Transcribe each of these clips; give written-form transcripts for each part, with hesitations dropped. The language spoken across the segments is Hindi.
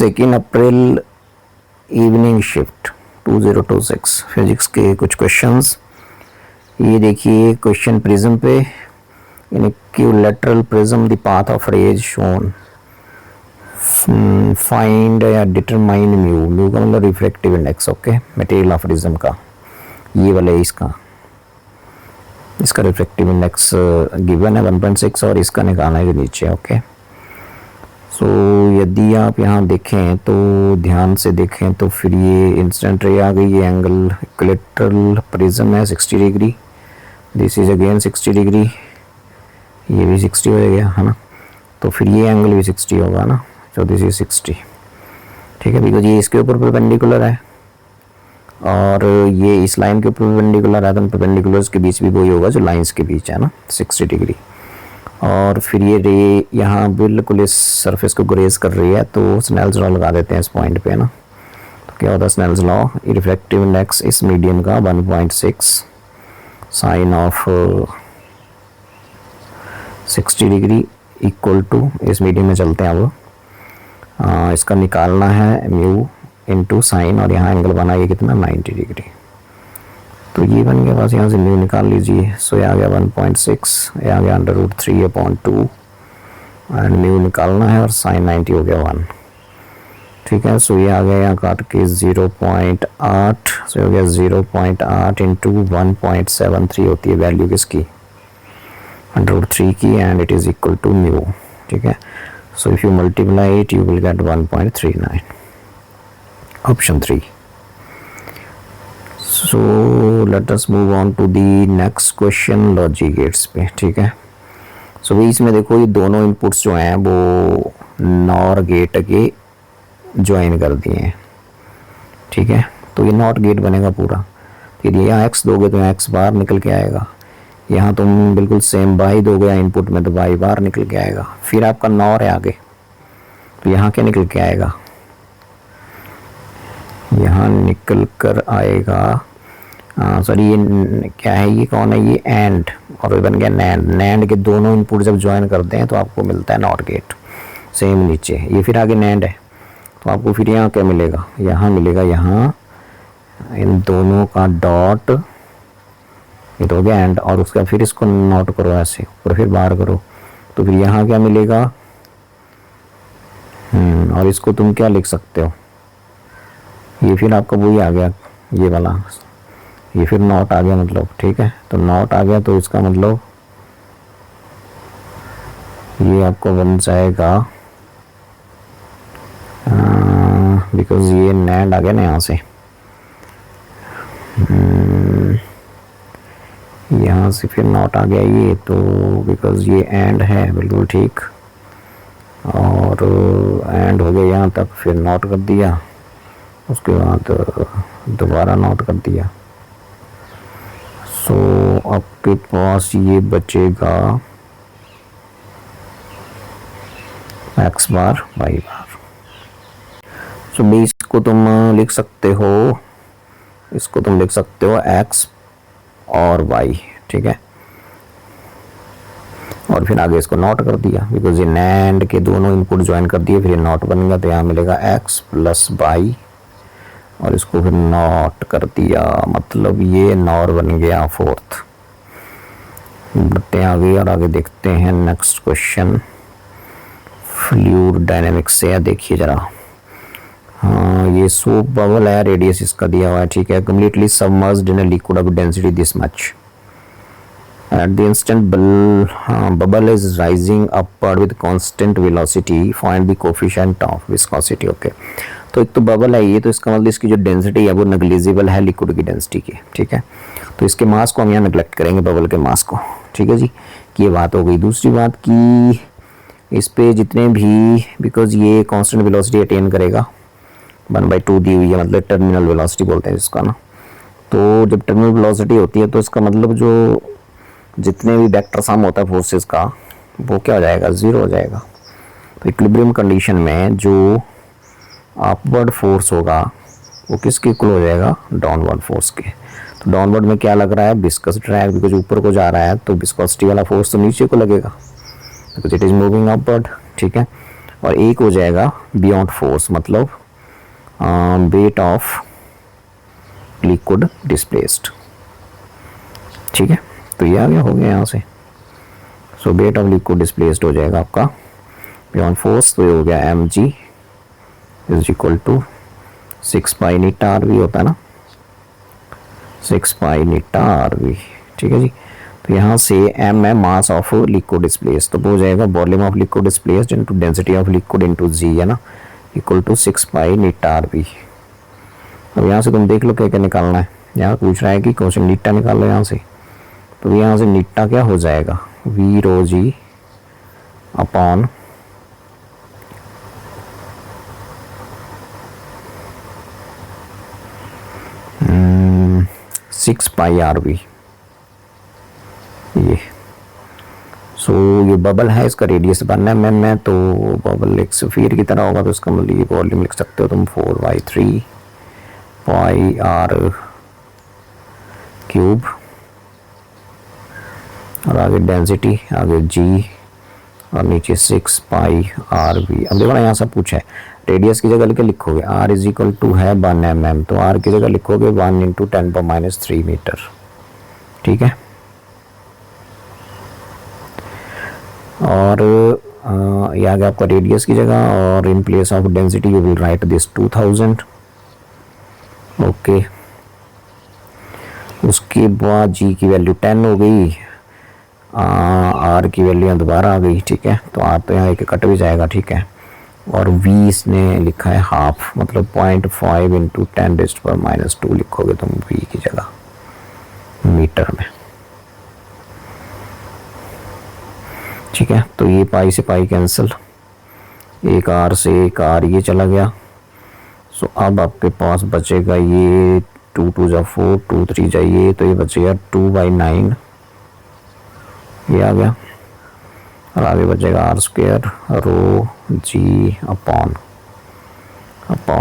2 अप्रैल इवनिंग शिफ्ट 2026 फिजिक्स के कुछ क्वेश्चंस। ये देखिए क्वेश्चन प्रिज्म पे, in equilateral prism the path of rays shown, find या डिटरमाइन म्यू। म्यू का मतलब refractive index, okay, material of prism का, ये वाले इसका रिफ्रैक्टिव इंडेक्स गिवन है 1.6 और इसका निकालना है जो नीचे, ओके। सो यदि आप यहाँ देखें तो ध्यान से देखें तो फिर ये इंस्टेंट रे आ गई, ये एंगल इक्विलैटरल प्रिज्म है 60 degree, this is again 60 degree, ये भी 60 हो गया है ना, तो फिर ये एंगल भी 60 होगा ना, सो दिस इज 60, ठीक है, बिकॉज ये इसके ऊपर परपेंडिकुलर है और ये इस लाइन के ऊपर परपेंडिकुलर है, तो परपेंडिकुलर्स के बीच भी वही होगा जो लाइंस के बीच है ना, 60 डिग्री। और फिर ये रे यहाँ बिल्कुल इस सरफेस को ग्रेज कर रही है, तो स्नेल्स लॉ लगा देते हैं इस पॉइंट पे ना, तो क्या होता है स्नेल्स लॉ, रिफ्रैक्टिव इंडेक्स इस मीडियम का 1.6 sine of 60 degree equal to, इस मीडियम में चलते हैं अब, इसका निकालना है म्यू इनटू साइन, और यहाँ एंगल बना ये कितना 90 डिग्री, तो ये बन गया, बस यहाँ से म्यू निकाल लीजिए। सो ये आ गया 1.6, ये आ गया √3/2 एंड म्यू निकालना है और साइन 90 हो गया 1, ठीक है। सो ये आ गया यहाँ काट के 0.8, सो हो गया 0.8 इंटू 1.73 होती है वैल्यू किसकी, √3 की, and it is equal to mu, ठीक है। So if you multiply it you will get 1.39, option 3। So let us move on to the next question logic gates पे, ठीक है। सो भाई इसमें देखो ये दोनों इनपुट्स जो हैं वो नॉर गेट के ज्वाइन कर दिए हैं, ठीक है, तो ये नॉट गेट बनेगा पूरा। फिर यहाँ x दोगे तो x बाहर निकल के आएगा, यहाँ तुम बिल्कुल सेम y दोगे या इनपुट में तो y बाहर निकल के आएगा, फिर आपका नॉर है आगे, तो यहाँ क्या निकल के आएगा, यहाँ निकल कर आएगा, सॉरी ये क्या है, ये कौन है, ये एंड, और बन गया नैंड। नैंड के दोनों इनपुट जब ज्वाइन करते हैं तो आपको मिलता है नॉट गेट, सेम नीचे, ये फिर आगे नैंड है, तो आपको फिर यहाँ क्या मिलेगा, यहाँ मिलेगा, यहाँ इन दोनों का डॉट, ये तो हो गया एंड, और उसका फिर इसको नॉट करो ऐसे और फिर बाहर करो, तो फिर यहाँ क्या मिलेगा, और इसको तुम क्या लिख सकते हो, ये फिर आपका वही आ गया, ये वाला, ये फिर नॉट आ गया मतलब, ठीक है, तो नॉट आ गया तो इसका मतलब ये आपको बन जाएगा, बिकॉज ये नैंड आ गया ना यहाँ से, यहाँ से फिर नॉट आ गया ये, तो बिकॉज ये एंड है, बिल्कुल ठीक, और एंड हो गया यहाँ तक, फिर नॉट कर दिया, उसके बाद दोबारा नोट कर दिया। सो आपके पास ये बचेगा x बार y बार। सो b इसको तुम लिख सकते हो, इसको तुम लिख सकते हो x और y, ठीक है, और फिर आगे इसको नॉट कर दिया, बिकॉज ये नैंड के दोनों इनपुट ज्वाइन कर दिए, फिर ये नॉट बन गया, तो यहाँ मिलेगा x प्लस y, और इसको फिर नॉट कर दिया, मतलब ये नॉर बन गया 4th। बढ़ते हैं आगे और आगे देखते हैं नेक्स्ट क्वेश्चन फ्लूइड डायनेमिक्स से। देखिए जरा, हाँ ये सोप बबल है, रेडियस इसका दिया हुआ है, ठीक है, completely submerged in a liquid of density this much, at the instant bubble is rising upward with constant velocity, find the coefficient of viscosity, okay। तो एक तो बबल है ये, तो इसका मतलब इसकी जो डेंसिटी है वो नेग्लिजिबल है लिक्विड की डेंसिटी की, ठीक है, तो इसके मास को हम यहाँ नेग्लेक्ट करेंगे, बबल के मास को, ठीक है जी, कि ये बात हो गई। दूसरी बात कि इस पे जितने भी, बिकॉज ये कांस्टेंट वेलोसिटी अटेन करेगा, 1/2 दी हुई है, मतलब टर्मिनल वेलोसिटी बोलते हैं जिसका ना, तो जब टर्मिनल वेलोसिटी होती है तो इसका मतलब जो जितने भी वेक्टर सम होता है फोर्सेस का वो क्या हो जाएगा, 0 हो जाएगा। तो इक्विलिब्रियम कंडीशन में जो अपवर्ड फोर्स होगा वो किसके इक्वल हो जाएगा, डाउनवर्ड फोर्स के। तो डाउनवर्ड में क्या लग रहा है, विस्कस ड्रैग, बिकॉज ऊपर को जा रहा है तो विस्कोसिटी वाला फोर्स तो नीचे को लगेगा, because it is moving upward, ठीक है। और एक हो जाएगा बियॉन्ड फोर्स, मतलब वेट ऑफ लिक्विड डिस्प्लेस्ड। ठीक है, तो ये आ गया, हो गया यहाँ से। So weight of liquid displaced हो जाएगा आपका बियॉन्ड फोर्स, तो ये हो गया M G is equal to 6 pi eta are V होता है ना, 6 पाई नीटा आर वी। ठीक है जी, तो यहाँ से एम है मास ऑफ लिक्विड डिस्प्लेस, तो वो हो जाएगा volume of liquid displaced into density of liquid into g, है ना, equal to 6 pi eta are v. अब यहाँ से तुम देख लो क्या क्या निकालना है। यहाँ पूछ रहा है कि क्वेश्चन नीटा निकाल लो यहाँ से, तो यहाँ से नीटा क्या हो जाएगा, V rho G upon 6 pi R V. ये सो ये बबल है, इसका रेडियस बनना है मैं तो बबल एक स्फीयर की तरह होगा, तो इसका मतलब ये वॉल्यूम लिख सकते हो तुम 4/3 पाई आर क्यूब, और आगे डेंसिटी, आगे जी, और नीचे 6 पाई आर वी। अब देखो ना यहाँ से पूछा है रेडियस की जगह क्या लिखोगे, आर इज इक्वल टू है 1 mm, तो आर की जगह लिखोगे 1 × 10⁻³ मीटर। ठीक है, और ये आ गया आपका रेडियस की जगह, और in place of density you will write this 2000। Okay, उसके बाद जी की वैल्यू 10 हो गई, आर की वैल्यू दोबारा आ गई। ठीक है, तो आर तो यहाँ एक कट भी जाएगा। ठीक है, और वी इसने लिखा है हाफ, मतलब 0.5 × 10⁻² लिखोगे तुम वी की जगह मीटर में। ठीक है, तो ये पाई से पाई कैंसिल, एक आर से एक आर ये चला गया। सो अब आपके पास बचेगा ये 2 × 2 = 4, 2 × 3 जाइए, तो ये बचेगा 2/9, ये आ गया, और आगे बचेगा r² रो जी अपॉन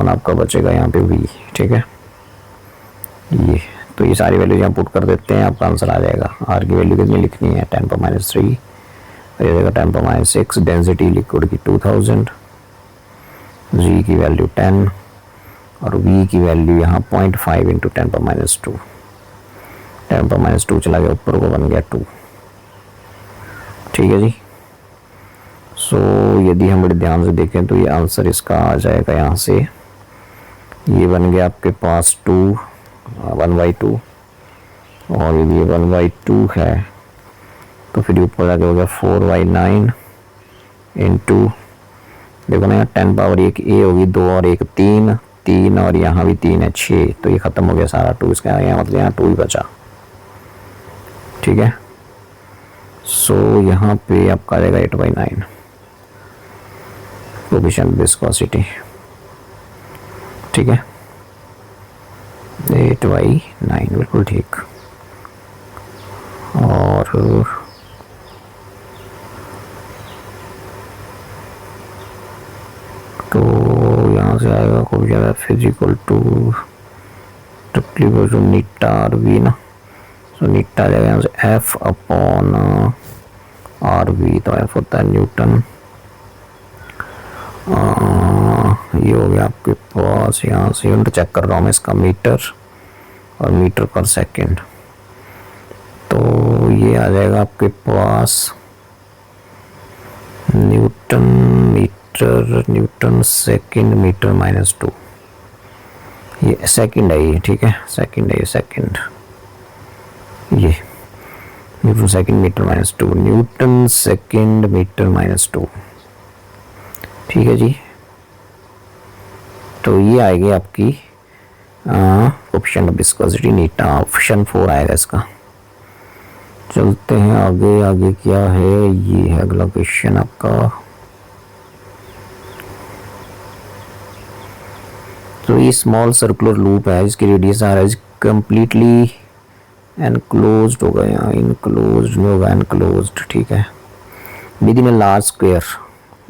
आपका बचेगा यहाँ पे v। ठीक है, ये तो ये सारी वैल्यू यहाँ पुट कर देते हैं, आपका आंसर आ जाएगा। r की वैल्यू कितनी लिखनी है, 10⁻³ और ये देगा 10⁻6, डेंसिटी लिक्विड की 2000, g की वैल्यू 10 और v की वैल्यू यहाँ 0.5 × 10⁻², 10⁻² चला गया ऊपर को, बन गया 2। ठीक है जी, सो यदि हम बड़े ध्यान से देखें तो ये आंसर इसका आ जाएगा यहाँ से, ये बन गया आपके पास 1/2, और यदि ये 1/2 है तो फिर ऊपर जाके हो गया 4/9 इंटू, देखो ना यहाँ 10 पावर 1 ए होगी, 2 और 1 3 और यहाँ भी 3 है 6, तो ये खत्म हो गया सारा 2, इसका यहाँ मतलब यहाँ 2 ही बचा। ठीक है, सो यहाँ पे आपका आ जाएगा 8/9 कोएफिशिएंट विस्कोसिटी। ठीक है, 8/9 बिल्कुल ठीक। और तो यहाँ से आएगा कोएफिशिएंट फिजिकल टू नीटा आर वी ना, तो नीटा आ जाएगा यहाँ से F अपॉन आर वी, तो F होता है न्यूटन। ये हो गया आपके पास, यहाँ से यूनिट चेक कर रहा हूँ मैं इसका, मीटर और मीटर पर सेकंड, तो ये आ जाएगा आपके पास newton metre, newton second metre -2, ये सेकंड है ये। ठीक है, सेकंड है ये, सेकंड ये newton second metre -2, newton second metre -2। ठीक है जी, तो ये आएगी आपकी option of viscosity eta, option 4 आएगा इसका। चलते हैं आगे, आगे क्या है, ये है अगला क्वेश्चन आपका। तो ये स्मॉल सर्कुलर लूप है, इसकी radius R is completely enclosed होगा, यहाँ इनक्लोज्ड में होगा एनक्लोज्ड। ठीक है, within a large square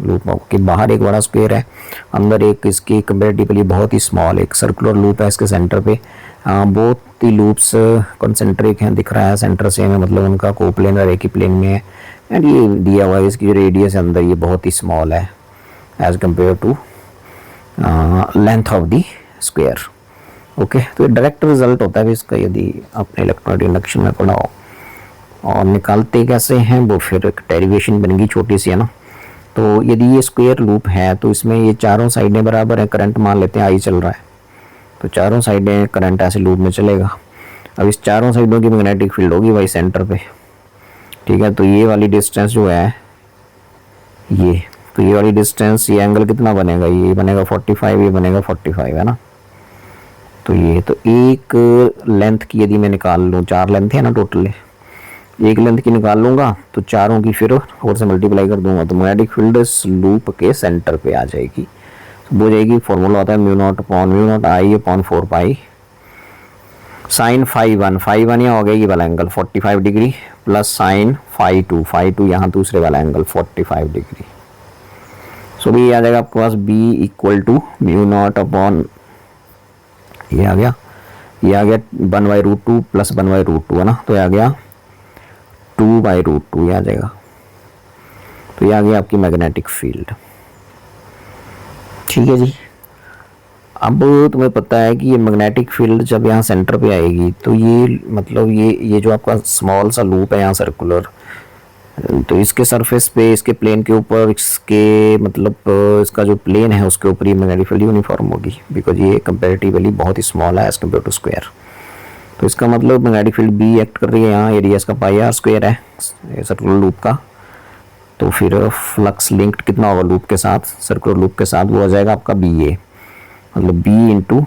loop के बाहर एक बड़ा स्क्वायर है, अंदर एक इसकी कंपेरेटिवली बहुत ही स्मॉल एक सर्कुलर लूप है इसके सेंटर पे। बोथ ही लूप्स कंसेंट्रिक हैं, दिख रहा है सेंटर सेम है, मतलब उनका कोप्लेन और एक ही प्लेन में है। एंड ये दिया हुआ है इसकी जो रेडियस है अंदर ये बहुत ही स्मॉल है, as compare to length of the square. Okay, तो ये डायरेक्ट रिजल्ट होता है इसका, यदि आपने इलेक्ट्रोमैग्नेटिक इंडक्शन में पढ़ा हो। और निकालते कैसे हैं वो फिर एक डेरिवेशन बनेगी छोटी सी, है ना। तो यदि ये स्क्वायर लूप है तो इसमें ये चारों साइडें बराबर है, करंट मान लेते हैं आई चल रहा है, तो चारों साइडें करंट ऐसे लूप में चलेगा। अब इस चारों साइडों की मैग्नेटिक फील्ड होगी भाई सेंटर पे, ठीक है। तो ये वाली डिस्टेंस जो है ये, तो ये वाली डिस्टेंस, ये एंगल कितना बनेगा, ये बनेगा 45, ये बनेगा 45, है ना। तो ये तो एक लेंथ की यदि मैं निकाल लूँ, 4 लेंथ है ना टोटल, एक लेंथ की निकाल लूँगा तो चारों की फिर 4 से मल्टीप्लाई कर दूंगा, तो मैग्नेटिक फील्ड इस लूप के सेंटर पे आ जाएगी। तो वो जाएगी, फॉर्मूला होता है mu naught I upon 4 pi sine phi one यहाँ हो गया ये वाला angle 45 degree, plus sine phi two यहाँ दूसरे वाला एंगल 45 डिग्री। सो भी आ जाएगा आपके पास B equal to mu naught upon, ये आ गया 1/√2 प्लस 1/√2, है ना। तो ये आ गया 2/√2, ये आ जाएगा। तो ये आ गया आपकी मैग्नेटिक फील्ड, ठीक है जी। अब तुम्हें पता है कि ये मैग्नेटिक फील्ड जब यहाँ सेंटर पे आएगी तो ये मतलब ये जो आपका स्मॉल सा लूप है यहाँ सर्कुलर, तो इसके सरफेस पे, इसके प्लेन के ऊपर, इसके मतलब इसका जो प्लेन है उसके ऊपर ये मैग्नेटिक फील्ड यूनिफॉर्म होगी, बिकॉज ये कंपैरेटिवली बहुत ही स्मॉल है एज कम्पेयर टू स्क्वायर। तो इसका मतलब मैग्नेटिक फील्ड बी एक्ट कर रही है यहाँ, एरिया इसका पाई आर स्क्वायर है सर्कुलर लूप का। तो फिर फ्लक्स लिंक्ड कितना होगा लूप के साथ, सर्कुलर लूप के साथ, वो हो जाएगा आपका बी ए, मतलब B into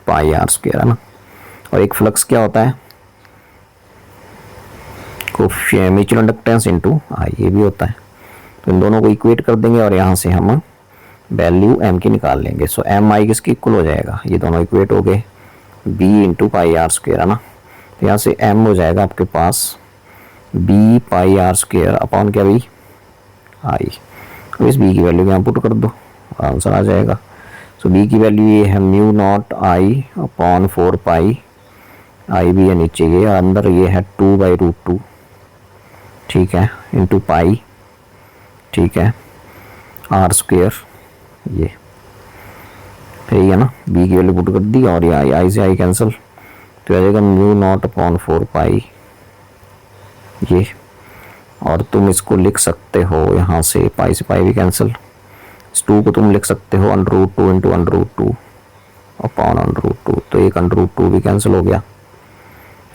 pi are square, है ना। और एक फ्लक्स क्या होता है, म्यूचुअल इंडक्टेंस इंटू आई, ये भी होता है। तो इन दोनों को इक्वेट कर देंगे और यहाँ से हम वैल्यू एम की निकाल लेंगे। सो एम आई किसके इक्वल हो जाएगा, ये दोनों इक्वेट हो गए, B into pi are square, है ना। तो यहाँ से एम हो जाएगा आपके पास B pi are square upon क्या भाई आई। अब इस बी की वैल्यू यहाँ पुट कर दो, आंसर आ जाएगा। सो बी की वैल्यू ये है म्यू नॉट आई अपॉन 4 पाई, आई भी है नीचे ये, अंदर ये है 2/√2, ठीक है, इंटू पाई, ठीक है, आर स्क्वायर, ये फिर ये ना बी की वैल्यू पुट कर दी और ये आई से आई कैंसिल, तो आ जाएगा म्यू नॉट अपॉन 4 पाई ये। और तुम इसको लिख सकते हो यहाँ से, पाई से पाई भी कैंसिल, इस 2 को तुम लिख सकते हो √2 इंटू √2 अपॉन √2, तो एक √2 भी कैंसिल हो गया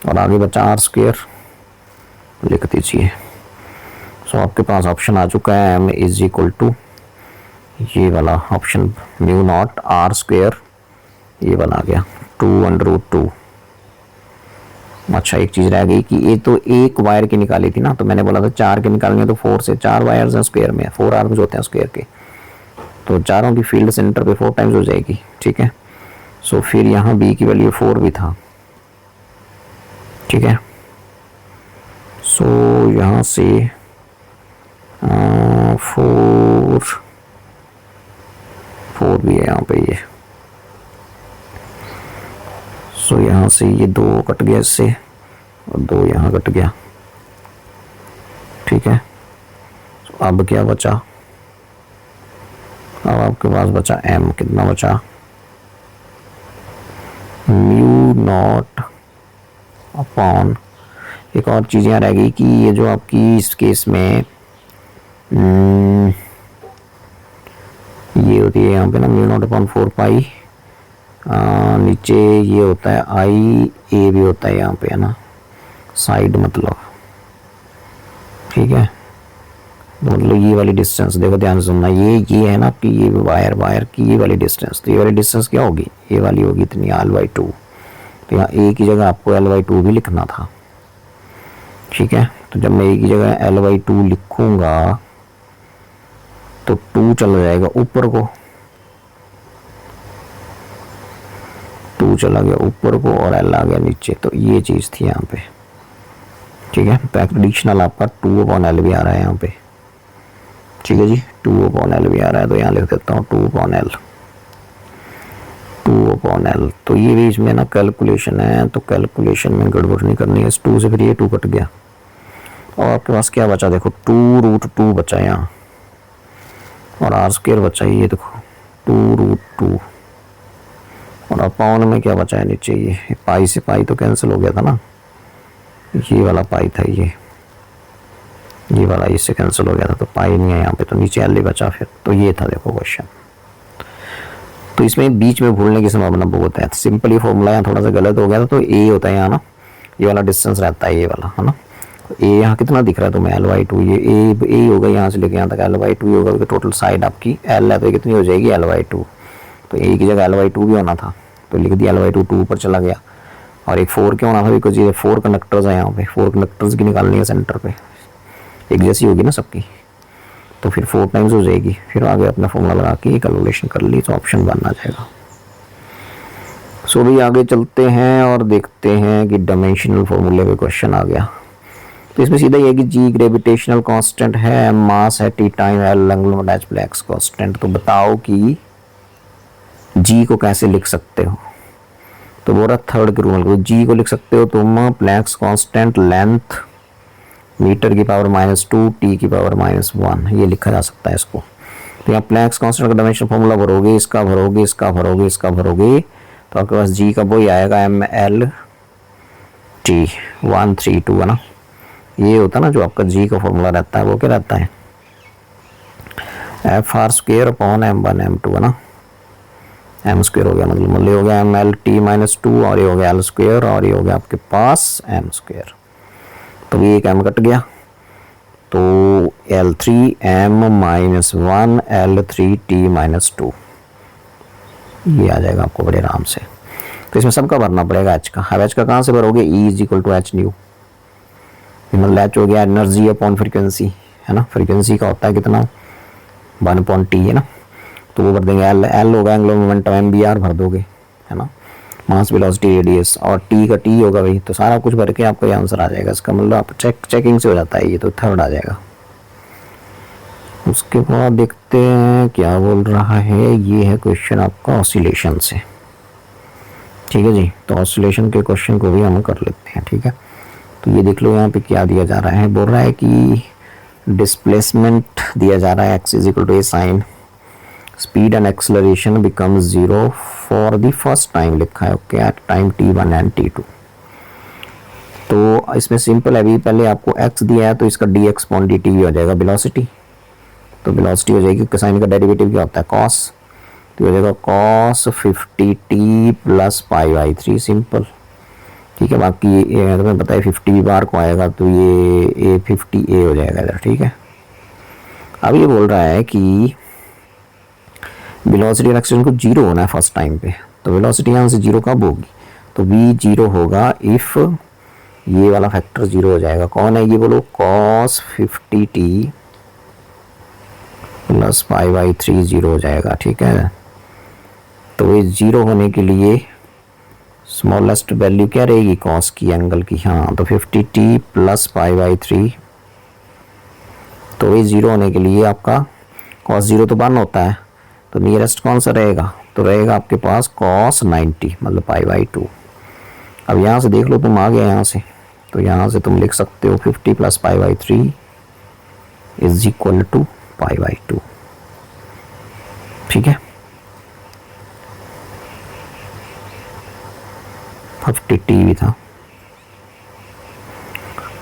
और आगे बचा आर स्क्वायर, लिख दीजिए। सो आपके पास ऑप्शन आ चुका है एम इज इक्वल टू ये वाला option mu naught R square, ये वाला आ गया 2/√2। अच्छा एक चीज़ रह गई कि ये तो एक वायर की निकाली थी ना, तो मैंने बोला था 4 की निकालनी है, तो 4 से 4 वायर्स हैं स्क्वायर में, 4 आर्म्स होते हैं स्क्वायर के, तो चारों की फील्ड सेंटर पे 4 टाइम्स हो जाएगी, ठीक है। सो फिर यहाँ बी की वैल्यू 4 भी था, ठीक है। सो यहाँ से 4 भी है यहाँ पे ये। सो यहाँ से ये 2 कट गया इससे और 2 यहाँ कट गया, ठीक है। तो अब क्या बचा, अब आपके पास बचा एम, कितना बचा म्यू नॉट अपॉन, एक और चीज़ यहाँ रह गई कि ये जो आपकी इस केस में ये होती है यहाँ पे ना म्यू नॉट अपॉन 4 पाई, नीचे ये होता है आई ए भी होता है यहाँ पे, है ना, साइड मतलब, ठीक है। मतलब ये वाली डिस्टेंस देखो ध्यान से सुनना, ये है ना कि ये वायर की ये वाली डिस्टेंस, तो ये वाली डिस्टेंस क्या होगी, ये वाली होगी इतनी L/2, तो यहाँ ए की जगह आपको L/2 भी लिखना था, ठीक है। तो जब मैं ए की जगह L/2 लिखूंगा तो 2 चला जाएगा ऊपर को, 2 चला गया ऊपर को और L आ गया नीचे, तो ये चीज़ थी यहाँ पे, ठीक है। तो एडिशनल आपका 2/L भी आ रहा है यहाँ पे, ठीक है जी, 2/L भी आ रहा है, तो यहाँ लिख देता हूँ 2/L। तो ये भी इसमें ना कैलकुलेशन है, तो कैलकुलेशन में गड़बड़ नहीं करनी है, इस 2 से फिर ये 2 कट गया और आपके पास क्या बचा, देखो 2√2 बचा यहाँ, और आर स्क्वायर बचा ये देखो 2√2 और अपॉन में क्या बचा है नीचे ये पाई से पाई तो कैंसिल हो गया था ना, ये वाला पाई था ये वाला इससे कैंसिल हो गया था तो पाई नहीं है यहाँ पे, तो नीचे एल ही बचा फिर। तो ये था देखो क्वेश्चन। तो इसमें बीच में भूलने की संभावना बहुत है। सिंपल ही फॉर्मूला यहाँ थोड़ा सा गलत हो गया था, तो ए होता है यहाँ ना, ये वाला डिस्टेंस रहता है ये वाला है ना। ए यहाँ कितना दिख रहा है तुम्हें L/2, ये ए होगा यहाँ से लेके यहाँ तक L/2 होगा, तो टोटल साइड आपकी L है तो ये कितनी हो जाएगी L/2। तो ए की जगह L/2 भी होना था तो लिख दिया L/2, 2 ऊपर चला गया। और एक 4 क्यों होना था, बिकॉज ये 4 कंडक्टर्स है यहाँ पे, 4 कंडक्टर्स की निकालनी है सेंटर पे, एक जैसी होगी ना सबकी, तो फिर 4 टाइम्स हो जाएगी। फिर आगे अपना फॉर्मूला लगा के कैलकुलेशन कर ली तो ऑप्शन बनना जाएगा। सो भी आगे चलते हैं और देखते हैं कि डायमेंशनल फॉर्मूले पे क्वेश्चन आ गया। तो इसमें सीधा ये कि जी ग्रेविटेशनल कांस्टेंट है, मास है T time L, angular momentum x constant. तो बताओ कि जी को कैसे लिख सकते हो। तो बोल रहा थर्ड के रूल, जी को लिख सकते हो तुम प्लैंक्स कांस्टेंट लेंथ मीटर की पावर -2 टी की पावर -1, ये लिखा जा सकता है इसको। तो यहाँ प्लैंक्स कांस्टेंट का डायमेंशन फॉर्मूला भरोगे, इसका भरोगे, इसका भरोगे, इसका भरोगे, तो आपके पास जी का वही आएगा mL/T 132 है ना। ये होता है ना जो आपका जी का फॉर्मूला रहता है, वो क्या रहता है FR²/m1m2 है ना। m स्क्वायर हो गया मतलब ये हो गया mL/T-2 और ये हो गया L² और ये हो गया आपके पास m²। तो ये एक m कट गया तो L3m-1 L3T-2 ये आ जाएगा आपको बड़े आराम से। तो इसमें सबका भरना पड़ेगा h का। अब h का कहाँ से भरोगे, E = h न्यू, मतलब h हो गया एनर्जी अपॉन फ्रीक्वेंसी है ना। फ्रीक्वेंसी का होता है कितना 1/T है ना, तो वो भर देंगे। L होगा एंगुलर मोमेंटम, MBR भर दोगे है ना, मास वेलोसिटी रेडियस, और T का T होगा भाई, तो सारा कुछ भर के आपका ये आंसर आ जाएगा। इसका मतलब आप चेकिंग से हो जाता है ये, तो थर्ड आ जाएगा। उसके बाद देखते हैं क्या बोल रहा है। ये है क्वेश्चन आपका ऑसिलेशन से, ठीक है जी। तो ऑसिलेशन के क्वेश्चन को भी हम कर लेते हैं, ठीक है। तो ये देख लो यहाँ पे क्या दिया जा रहा है, बोल रहा है कि डिस्प्लेसमेंट दिया जा रहा है x = a sin speed and acceleration become 0 for the first time लिखा है, okay, at time t1 and t2। तो इसमें सिंपल है, अभी पहले आपको x दिया है तो इसका dx/dt भी हो जाएगा वेलोसिटी। तो वेलोसिटी हो जाएगी, साइन का डेरिवेटिव क्या होता है cos, तो हो जाएगा cos 50t + π/3 सिंपल, ठीक है। बाकी तुम्हें पता है 50 बार को आएगा तो ये 50a हो जाएगा इधर, ठीक है। अब ये बोल रहा है कि वेलोसिटी एक्सेलरेशन को 0 होना है फर्स्ट टाइम पे, तो वेलोसिटी यहाँ से 0 कब होगी, तो v 0 होगा इफ ये वाला फैक्टर 0 हो जाएगा। कौन है ये बोलो, cos 50t + π/3 0 हो जाएगा, ठीक है। तो ये 0 होने के लिए स्मॉलेस्ट वैल्यू क्या रहेगी cos की, एंगल की, हाँ, तो 50t + π/3। तो ये 0 होने के लिए आपका cos 0 तो 1 होता है, तो नियरेस्ट कौन सा रहेगा, तो रहेगा आपके पास cos 90 मतलब π/2। अब यहाँ से देख लो तुम आ गए यहाँ से, तो यहाँ से तुम लिख सकते हो 50 + π/3 = π/2, ठीक है। 50t भी था,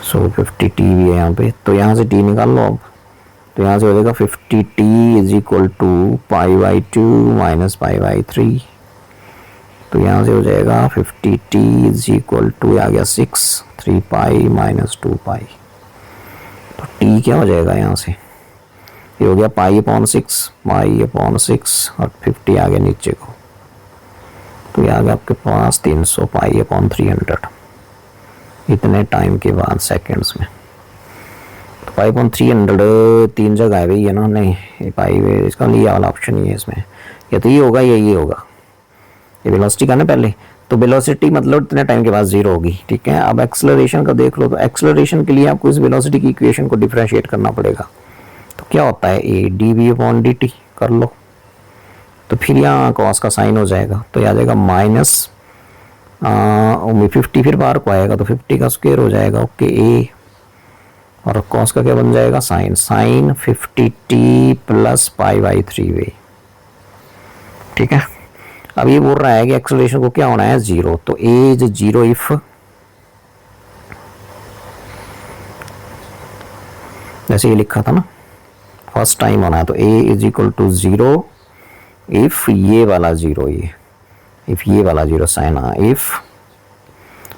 सो 50t भी है यहाँ पे, तो यहाँ से t निकाल लो अब। तो यहाँ से हो जाएगा 50t = π/2 - π/3। तो यहाँ से हो जाएगा 50t = आ गया 6 3π - 2π। तो t क्या हो जाएगा यहाँ से, ये हो गया π/6 और 50 आ गया नीचे को, तो ये आ गया आपके पास 300 π/300 इतने टाइम के बाद सेकंड्स में। तो π/300 तीन जगह है भाई है ना, नहीं ये पाई इसका ये वाला ऑप्शन ही है इसमें, या तो ये होगा या ये होगा। ये वेलोसिटी का ना पहले, तो वेलोसिटी मतलब इतने टाइम के बाद 0 होगी, ठीक है। अब एक्सेलरेशन का देख लो, तो एक्सेलरेशन के लिए आपको इस वेलोसिटी की इक्वेशन को डिफरेंशिएट करना पड़ेगा। तो क्या होता है a dv/dt कर लो, तो फिर यहाँ cos का साइन हो जाएगा, तो यह आ जाएगा -50 फिर बार को आएगा तो 50 का स्क्वायर हो जाएगा, ओके, a और कॉस का क्या बन जाएगा, sine, sine 50t plus pi by 3 वे। ठीक है, अब ये बोल रहा है कि एक्सेलरेशन को क्या होना है, 0। तो ए इज 0 इफ, जैसे ये लिखा था ना फर्स्ट टाइम होना है, तो A is equal to 0 if ये वाला 0, ये इफ ये वाला 0 sine, if,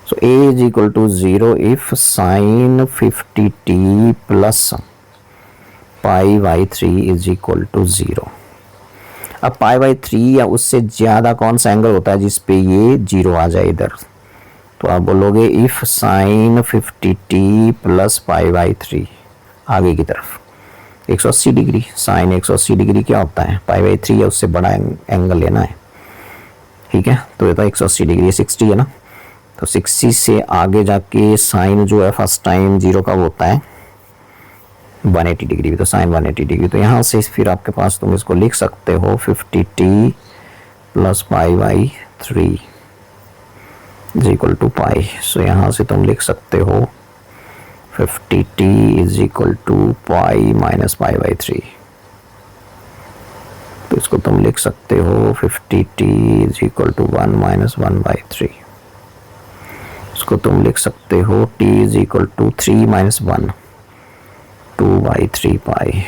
so a is equal to 0 if sin 50t plus pi by 3 is equal to 0। अब पाई बाई 3 या उससे ज़्यादा कौन सा एंगल होता है जिस पे ये 0 आ जाए इधर, तो आप बोलोगे if sin 50t plus pi by 3 आगे की तरफ 180 डिग्री, साइन 180 डिग्री क्या होता है, पाई बाई 3 या उससे बड़ा एंगल लेना है। ठीक है, तो ये तो 180 डिग्री 60 है ना, तो 60 से आगे जाके साइन जो है फर्स्ट टाइम 0 का होता है 180 डिग्री, तो साइन 180 डिग्री। तो यहाँ से फिर आपके पास तुम इसको लिख सकते हो 50t plus pi by 3 is equal to pi. So यहाँ से तुम लिख सकते हो 50t is equal to pi minus pi by 3। तो इसको तुम लिख सकते हो 50t is equal to 1 minus 1 by 3। इसको तुम लिख सकते हो t is equal to 3 minus 1 2 by 3 pi,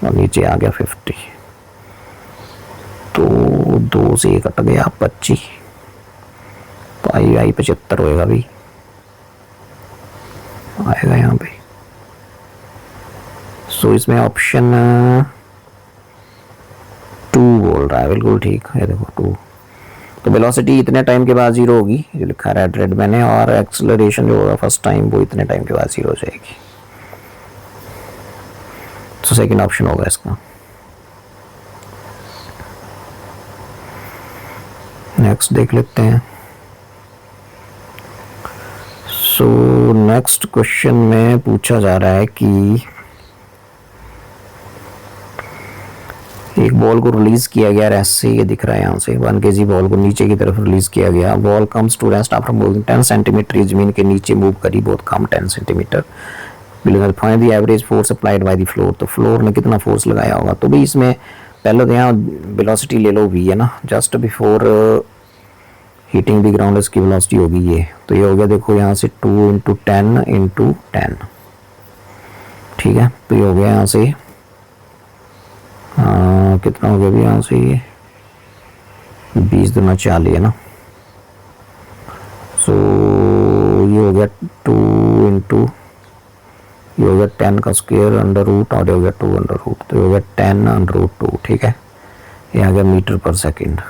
और नीचे आ गया 50। तो 2 से ये कट गया 25, पाई आई 75 होएगा भी, आएगा यहाँ पे। सो इसमें ऑप्शन 2 बोल रहा है, बिल्कुल ठीक है, देखो 2। तो वेलोसिटी इतने टाइम के बाद 0 होगी, जो लिखा है रेड मैंने, और एक्सेलरेशन जो होगा फर्स्ट टाइम वो इतने टाइम के बाद 0 हो जाएगी। तो सेकंड ऑप्शन होगा इसका। नेक्स्ट देख लेते हैं। सो नेक्स्ट क्वेश्चन में पूछा जा रहा है कि एक बॉल को रिलीज किया गया, रेस्ट से ये दिख रहा है यहाँ से 1 kg बॉल को नीचे की तरफ रिलीज किया गया। Ball comes to rest after moving 10 centimetre, जमीन के नीचे मूव करी बहुत कम 10 centimetre. Find the average force applied by the floor, तो फ्लोर ने कितना फोर्स लगाया होगा। तो भी इसमें पहले तो यहाँ वेलोसिटी ले लो v है ना, just before heating the ground इसकी वेलोसिटी होगी ये, तो ये हो गया देखो यहाँ से 2 इंटू 10 इंटू 10। ठीक है, तो ये हो गया यहाँ से कितना हो गया भी यहाँ से, ये 20 दूना 40 है ना। सो ये हो गया 2 इंटू, ये हो गया 10 का स्क्वायर अंडर रूट, और ये हो गया 2 अंडर रूट, तो ये हो गया 10 अंडर रूट 2। ठीक है, ये आ गया मीटर पर सेकेंड,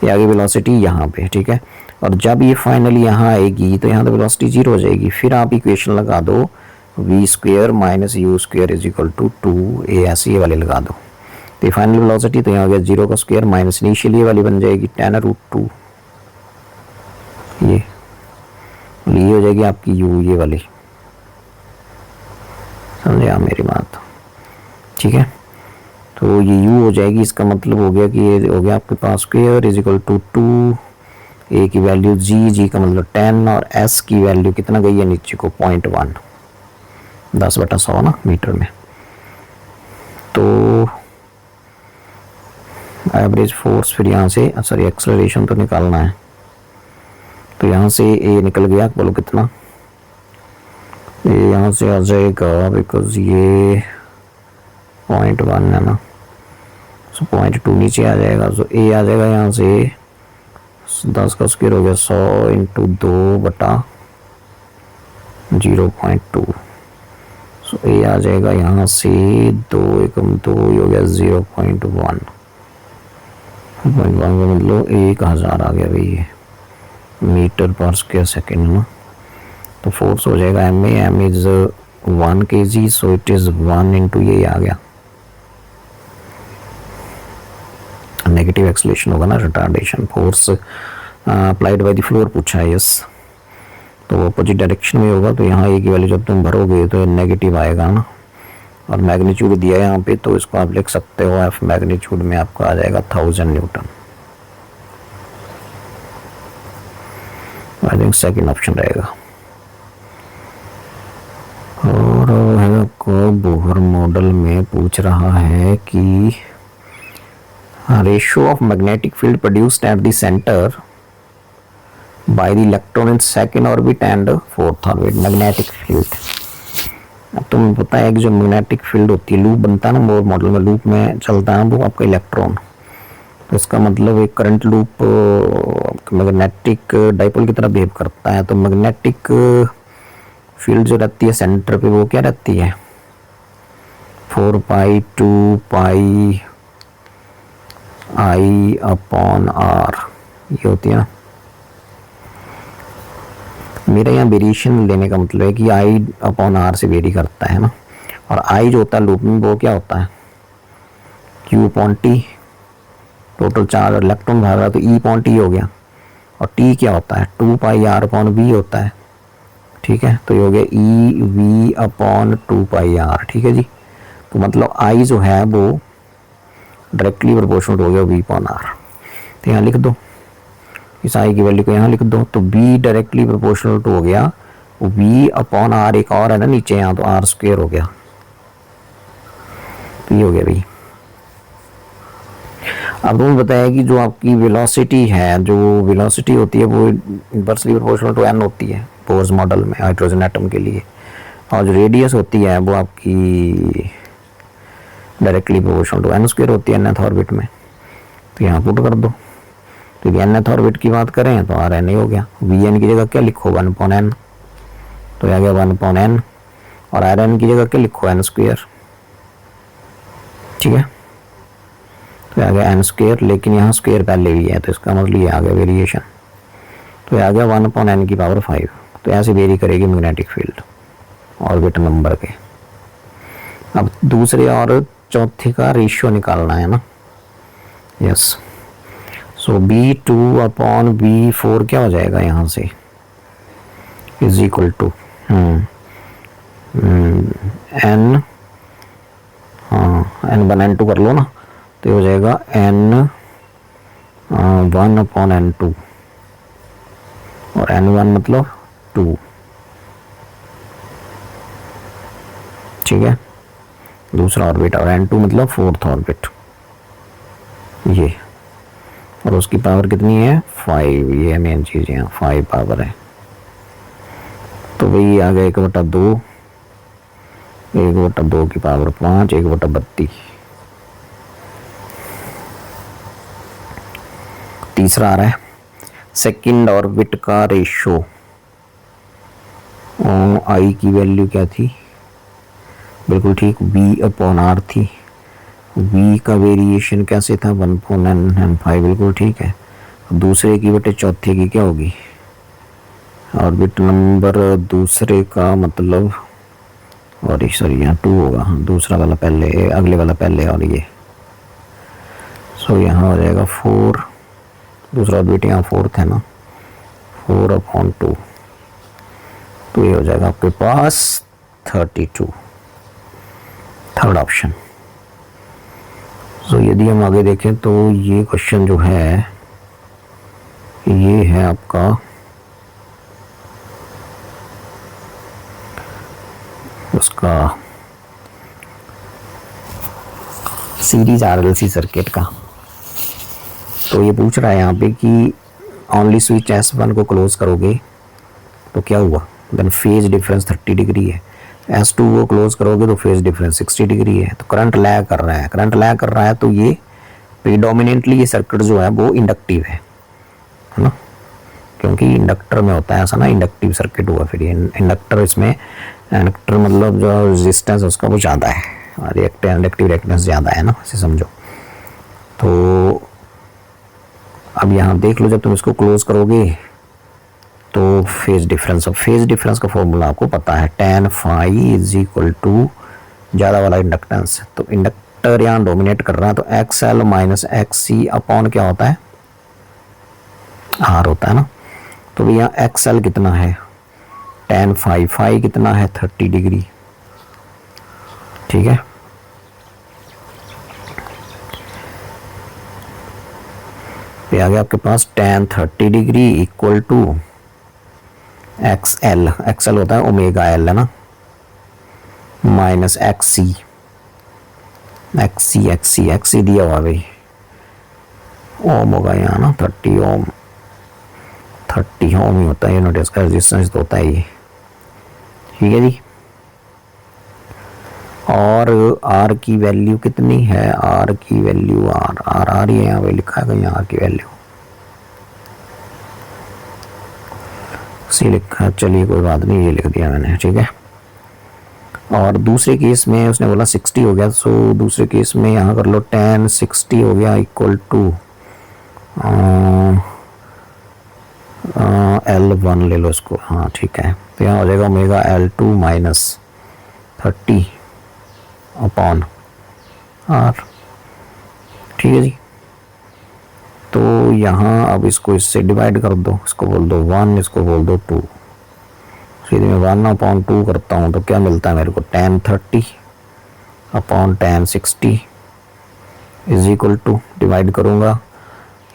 ये आ गई वेलोसिटी यहाँ पे। ठीक है, और जब ये फाइनली यहाँ आएगी तो यहाँ तो वेलोसिटी 0 हो जाएगी। फिर आप इक्वेशन लगा दो v square minus u square is equal to 2a, ऐसे ये वाले लगा दो। तो ये फाइनल वेलोसिटी तो यहाँ हो गया 0 का स्क्वायर माइनस इनिशियल ये वाली बन जाएगी 10 रूट 2, ये हो जाएगी आपकी u, ये वाली, समझे आप मेरी बात। ठीक है, तो ये u हो जाएगी, इसका मतलब हो गया कि ये हो गया आपके पास square is equal to 2, a की वैल्यू g का मतलब 10, और s की वैल्यू कितना गई है नीचे को 0.1, 10/100 ना मीटर में। तो एवरेज फोर्स फिर यहाँ से, सॉरी एक्सेलरेशन तो निकालना है, तो यहाँ से a निकल गया, बोलो कितना, ये यहाँ से आ जाएगा बिकॉज ये 0.1 है ना, सो 0.2 नीचे आ जाएगा। सो a आ जाएगा यहाँ से 10 का स्क्वायर हो गया 100 इंटू 2/0.2। सो a आ जाएगा यहाँ से 2 एकम 2 हो गया 0.1 का मतलब 1000 आ गया भाई, ये मीटर पर स्क्वायर सेकेंड ना। तो फोर्स हो जाएगा m is 1 kg, so it is 1 into ये आ गया नेगेटिव एक्सेलरेशन होगा ना, retardation force applied by the floor पूछा है। यस, तो अपोजिट डायरेक्शन में होगा, तो यहाँ ए की वैल्यू जब तुम भरोगे तो नेगेटिव आएगा ना, और मैग्नीट्यूड दिया है यहाँ पे, तो इसको आप लिख सकते हो एफ मैग्नीट्यूड में आपका आ जाएगा 1000 Newton. I think second option रहेगा। बोहर मॉडल में पूछ रहा है कि ratio of magnetic field produced at the centre by the electron in second orbit and fourth orbit. Magnetic field, अब तुम्हें पता है कि जो मैग्नेटिक फील्ड होती है, लूप बनता है ना बोहर मॉडल में, लूप में चलता है वो आपका इलेक्ट्रॉन, तो इसका मतलब एक करंट लूप मैग्नेटिक डाइपोल की तरह बिहेव करता है। तो मैग्नेटिक फील्ड जो रहती है सेंटर पे वो क्या रहती है, 4 पाई 2 पाई आई अपॉन आर, ये होती है ना। मेरा यहाँ वेरिएशन लेने का मतलब है कि आई अपॉन आर से वेरी करता है ना, और आई जो होता है लूप में वो क्या होता है, Q upon T, total charge electron भाग रहा तो ई अपॉन टी हो गया, और टी क्या होता है 2 पाई आर अपॉन वी होता है, ठीक है। तो ये हो गया E V upon 2 pi R, ठीक है जी। तो मतलब आई जो है वो डायरेक्टली प्रोपोर्शनल हो गया वी अपॉन आर, तो यहाँ लिख दो, इस आई की वैल्यू को यहाँ लिख दो। तो बी डायरेक्टली प्रोपोर्शनल टू हो गया वी अपॉन आर, एक और है ना नीचे यहाँ, तो आर स्क्वायर हो गया, तो ये हो गया भाई। अब तुम्हें बताया कि जो आपकी वेलोसिटी है, जो वेलोसिटी होती है वो इनवर्सली प्रोपोर्शनल टू एन होती है बोर्स मॉडल में हाइड्रोजन एटम के लिए, और जो रेडियस होती है वो आपकी directly proportional to N square होती है nth ऑर्बिट में। तो यहाँ पुट कर दो, तो nth ऑर्बिट की बात करें तो आर एन ए हो गया, वी एन की जगह क्या लिखो 1 अपॉन एन, तो आ गया 1 अपॉन एन, और आर एन की जगह क्या लिखो एन स्क्वायर, ठीक है। तो आ गया एन स्क्वायर, लेकिन यहाँ स्क्वायर पहले भी है तो इसका मतलब ये आ गया वेरिएशन, तो आ गया 1 अपॉन एन की पावर 5। तो ऐसे वेरी करेगी मैग्नेटिक फील्ड ऑर्बिट नंबर के। अब दूसरे और चौथे का रेशियो निकालना है ना, यस। सो B2 अपॉन B4 क्या हो जाएगा यहाँ से, इज इक्वल टू एन, हाँ N1 N2 कर लो ना, तो ये हो जाएगा N1 अपॉन N2, और N1 मतलब 2, ठीक है, दूसरा ऑर्बिट, और N2 मतलब फोर्थ ऑर्बिट ये, और उसकी पावर कितनी है 5, ये मेन चीज है 5 पावर है। तो वही आ गया 1/2, 1/2 की पावर 5, 1/32। तीसरा आ रहा है सेकंड ऑर्बिट का रेशो, आई की वैल्यू क्या थी, बिल्कुल ठीक V अपॉन आर थी, V का वेरिएशन कैसे था 1/n/5, बिल्कुल ठीक है। दूसरे की बटे चौथे की क्या होगी, ऑर्बिट नंबर दूसरे का मतलब, और सॉरी यहाँ 2 होगा, दूसरा वाला पहले, अगले वाला पहले, और ये सो यहाँ हो जाएगा 4, दूसरा ऑर्बिट यहाँ 4th है ना, 4/2, तो ये हो जाएगा आपके पास 32, थर्ड ऑप्शन। सो यदि हम आगे देखें तो ये क्वेश्चन जो है ये है आपका उसका सीरीज आरएलसी सर्किट का। तो ये पूछ रहा है यहाँ पे कि ओनली स्विच S1 को क्लोज करोगे तो क्या हुआ, देन फेज डिफरेंस 30 डिग्री है, S2 को क्लोज करोगे तो फेज डिफरेंस 60 डिग्री है, तो करंट लैग कर रहा है, करंट लैग कर रहा है, तो ये प्रीडोमिनेंटली ये सर्किट जो है वो इंडक्टिव है ना, क्योंकि इंडक्टर में होता है ऐसा ना, इंडक्टिव सर्किट हुआ, फिर ये इंडक्टर, इसमें इंडक्टर मतलब जो रेजिस्टेंस उसका वो ज़्यादा है, और इंडक्टिव रिएक्टेंस ज़्यादा है ना, ऐसे समझो। तो अब यहाँ देख लो, जब तुम इसको क्लोज करोगे तो फेज डिफरेंस, अब फेज डिफरेंस का फॉर्मूला आपको पता है, tan phi is equal to ज़्यादा वाला इंडक्टेंस, तो इंडक्टर यहाँ डोमिनेट कर रहा है, तो XL माइनस XC अपॉन क्या होता है R होता है ना। तो यहाँ XL कितना है tan phi, phi कितना है 30 डिग्री, ठीक है। ये आ गया आपके पास tan 30 degree equal to XL, XL होता है ओमेगा L है ना, माइनस XC दिया हुआ भाई, ओम होगा यहाँ ना, 30 ओम, 30 ओम ही होता है यूनिट, इसका रेजिस्टेंस तो होता है ये, ठीक है जी। और R की वैल्यू कितनी है, R की वैल्यू R ही है यहाँ पे लिखा है कहीं, R की वैल्यू सी लिखा है, चलिए कोई बात नहीं, ये लिख दिया मैंने, ठीक है। और दूसरे केस में उसने बोला 60 हो गया, सो दूसरे केस में यहाँ कर लो, tan 60 हो गया इक्वल टू L1 ले लो इसको, हाँ ठीक है। तो यहाँ हो जाएगा omega L2 minus 30 upon R, ठीक है जी। तो यहाँ अब इसको इससे डिवाइड कर दो, इसको बोल दो 1, इसको बोल दो 2, फिर मैं 1/2 करता हूँ तो क्या मिलता है मेरे को, tan 30 upon tan 60 is equal to, divide करूँगा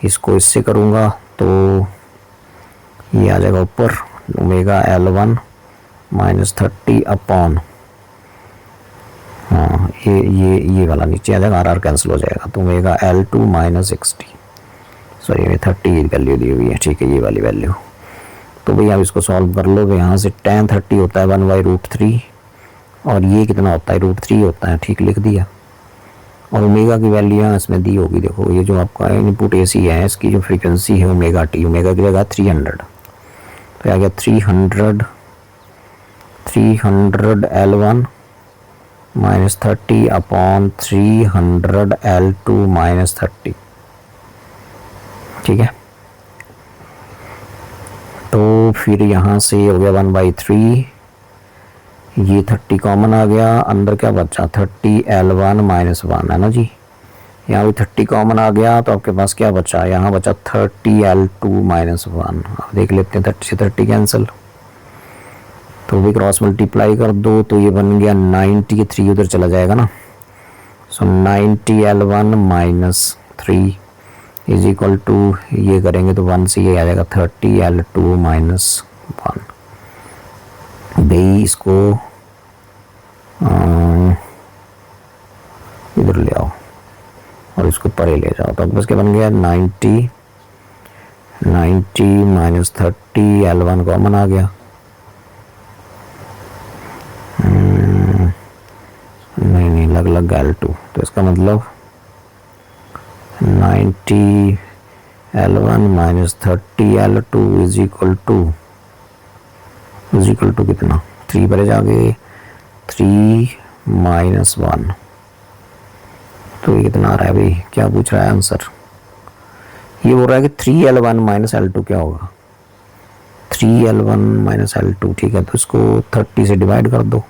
इसको इससे करूँगा तो ये आ जाएगा ऊपर ओमेगा L1 माइनस 30 अपॉन, हाँ ये वाला नीचे आ जाएगा, R कैंसिल हो जाएगा, तो ओमेगा L2 माइनस 60, सॉरी ये 30 की वैल्यू दी हुई है, ठीक है, ये वाली वैल्यू। तो भैया आप इसको सॉल्व कर लो, तो यहाँ से tan 30 होता है 1/√3 और ये कितना होता है √3 होता है, ठीक लिख दिया। और ओमेगा की वैल्यू यहाँ इसमें दी होगी, देखो ये जो आपका इनपुट AC है इसकी जो फ्रीक्वेंसी है ओमेगा टी, ओमेगा की जगह 300, तो आ गया 300 L1 minus 30 upon 300 L2 minus 30, ठीक है। तो फिर यहाँ से हो गया 1/3, ये 30 कॉमन आ गया, अंदर क्या बचा 30 L1 माइनस 1 है ना जी, यहाँ भी 30 कॉमन आ गया, तो आपके पास क्या बचा, यहाँ बचा 30 L2 माइनस 1, अब देख लेते हैं 30 से 30 कैंसिल, तो भी क्रॉस मल्टीप्लाई कर दो तो ये बन गया 90, 3 उधर चला जाएगा ना, so 90 L1 minus 3 is equal to, ये करेंगे तो 1 से ये आ जाएगा 30 L2 माइनस 1, भाई इसको इधर ले आओ और इसको परे ले जाओ, तो बस क्या बन गया 90 माइनस 30 L1 कॉमन आ गया, नहीं लग L2, तो इसका मतलब 90 L1 minus 30 L2 is equal to कितना, 3 परे जाके 3 माइनस 1, तो ये कितना आ रहा है भाई, क्या पूछ रहा है आंसर, ये बोल रहा है कि 3L1 माइनस L2 क्या होगा, 3L1 माइनस L2, ठीक है। तो इसको 30 से डिवाइड कर दो,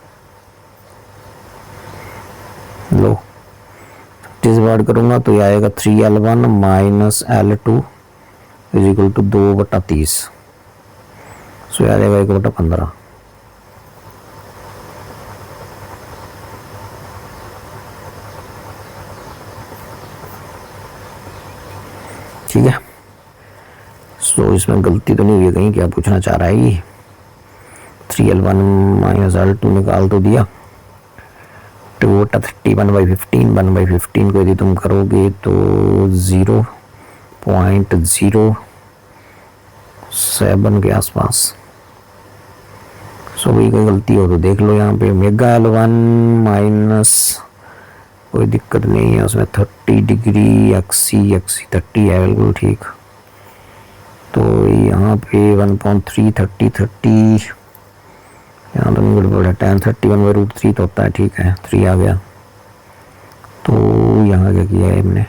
लो 30 से डिवाइड करूँगा तो ये आएगा 3L1 minus L2 is equal to 2/30, so ये आ जाएगा 1/15, ठीक है। सो इसमें गलती तो नहीं हुई कहीं, क्या पूछना चाह रहा है ये, 3L1 माइनस L2 निकाल तो दिया, 2/30 1/15 को यदि तुम करोगे तो 0.07 के आसपास, सो भाई कोई गलती हो तो देख लो यहाँ पे, ओमेगा L1 माइनस कोई दिक्कत नहीं है उसमें, 30 डिग्री XC 30 है बिल्कुल ठीक, तो यहाँ पे 1.3 30 यहाँ तो गड़बड़ है, tan 30 1/√3 तो होता है, ठीक है 3 आ गया, तो यहाँ क्या किया है हमने,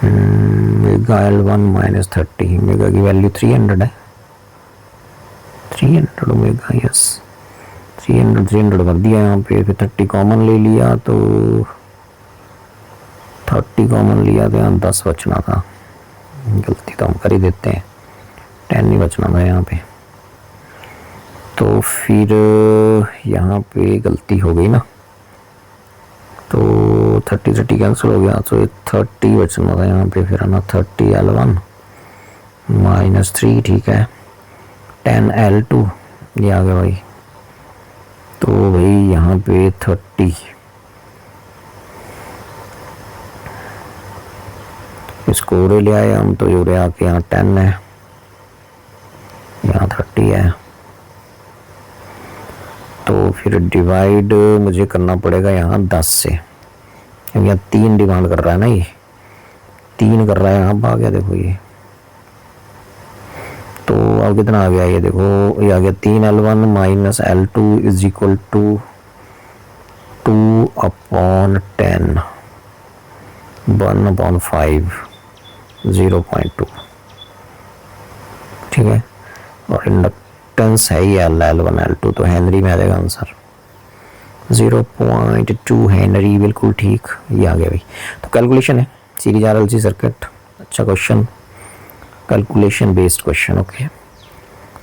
ओमेगा L1 माइनस 30, ओमेगा की वैल्यू 300 है, 300 ओमेगा, यस 300 कर दिया यहाँ पे, फिर 30 कॉमन ले लिया, तो 30 कॉमन लिया तो यहाँ 10 बचना था, गलती तो हम कर ही देते हैं, 10 नहीं बचना था यहाँ पे, तो फिर यहाँ पे गलती हो गई ना, तो 30 कैंसिल हो गया, तो 30 बचना था यहाँ पे, फिर आना 30 L1 माइनस 3, ठीक है 10 L2, ये आ गया भाई तो भाई यहाँ पे 30, इसको उरे ले आए हम, तो उरे आके यहाँ 10 है, यहाँ 30 है। तो फिर डिवाइड मुझे करना पड़ेगा यहाँ 10 से, क्योंकि यहाँ 3 डिमांड कर रहा है ना, ये 3 कर रहा है, यहाँ आ गया देखो ये। तो अब कितना आ गया ये देखो, ये आ गया 3L1 minus L2 is equal to 2/10, 1/5, 0.2, ठीक है। और इंडक्टेंस है ही L1 L2, तो हेनरी में आ जाएगा आंसर 0.2 हेनरी, बिल्कुल ठीक, ये आ गया भाई। तो कैलकुलेशन है सीरीज RLC सर्किट, अच्छा question, calculation based question, okay.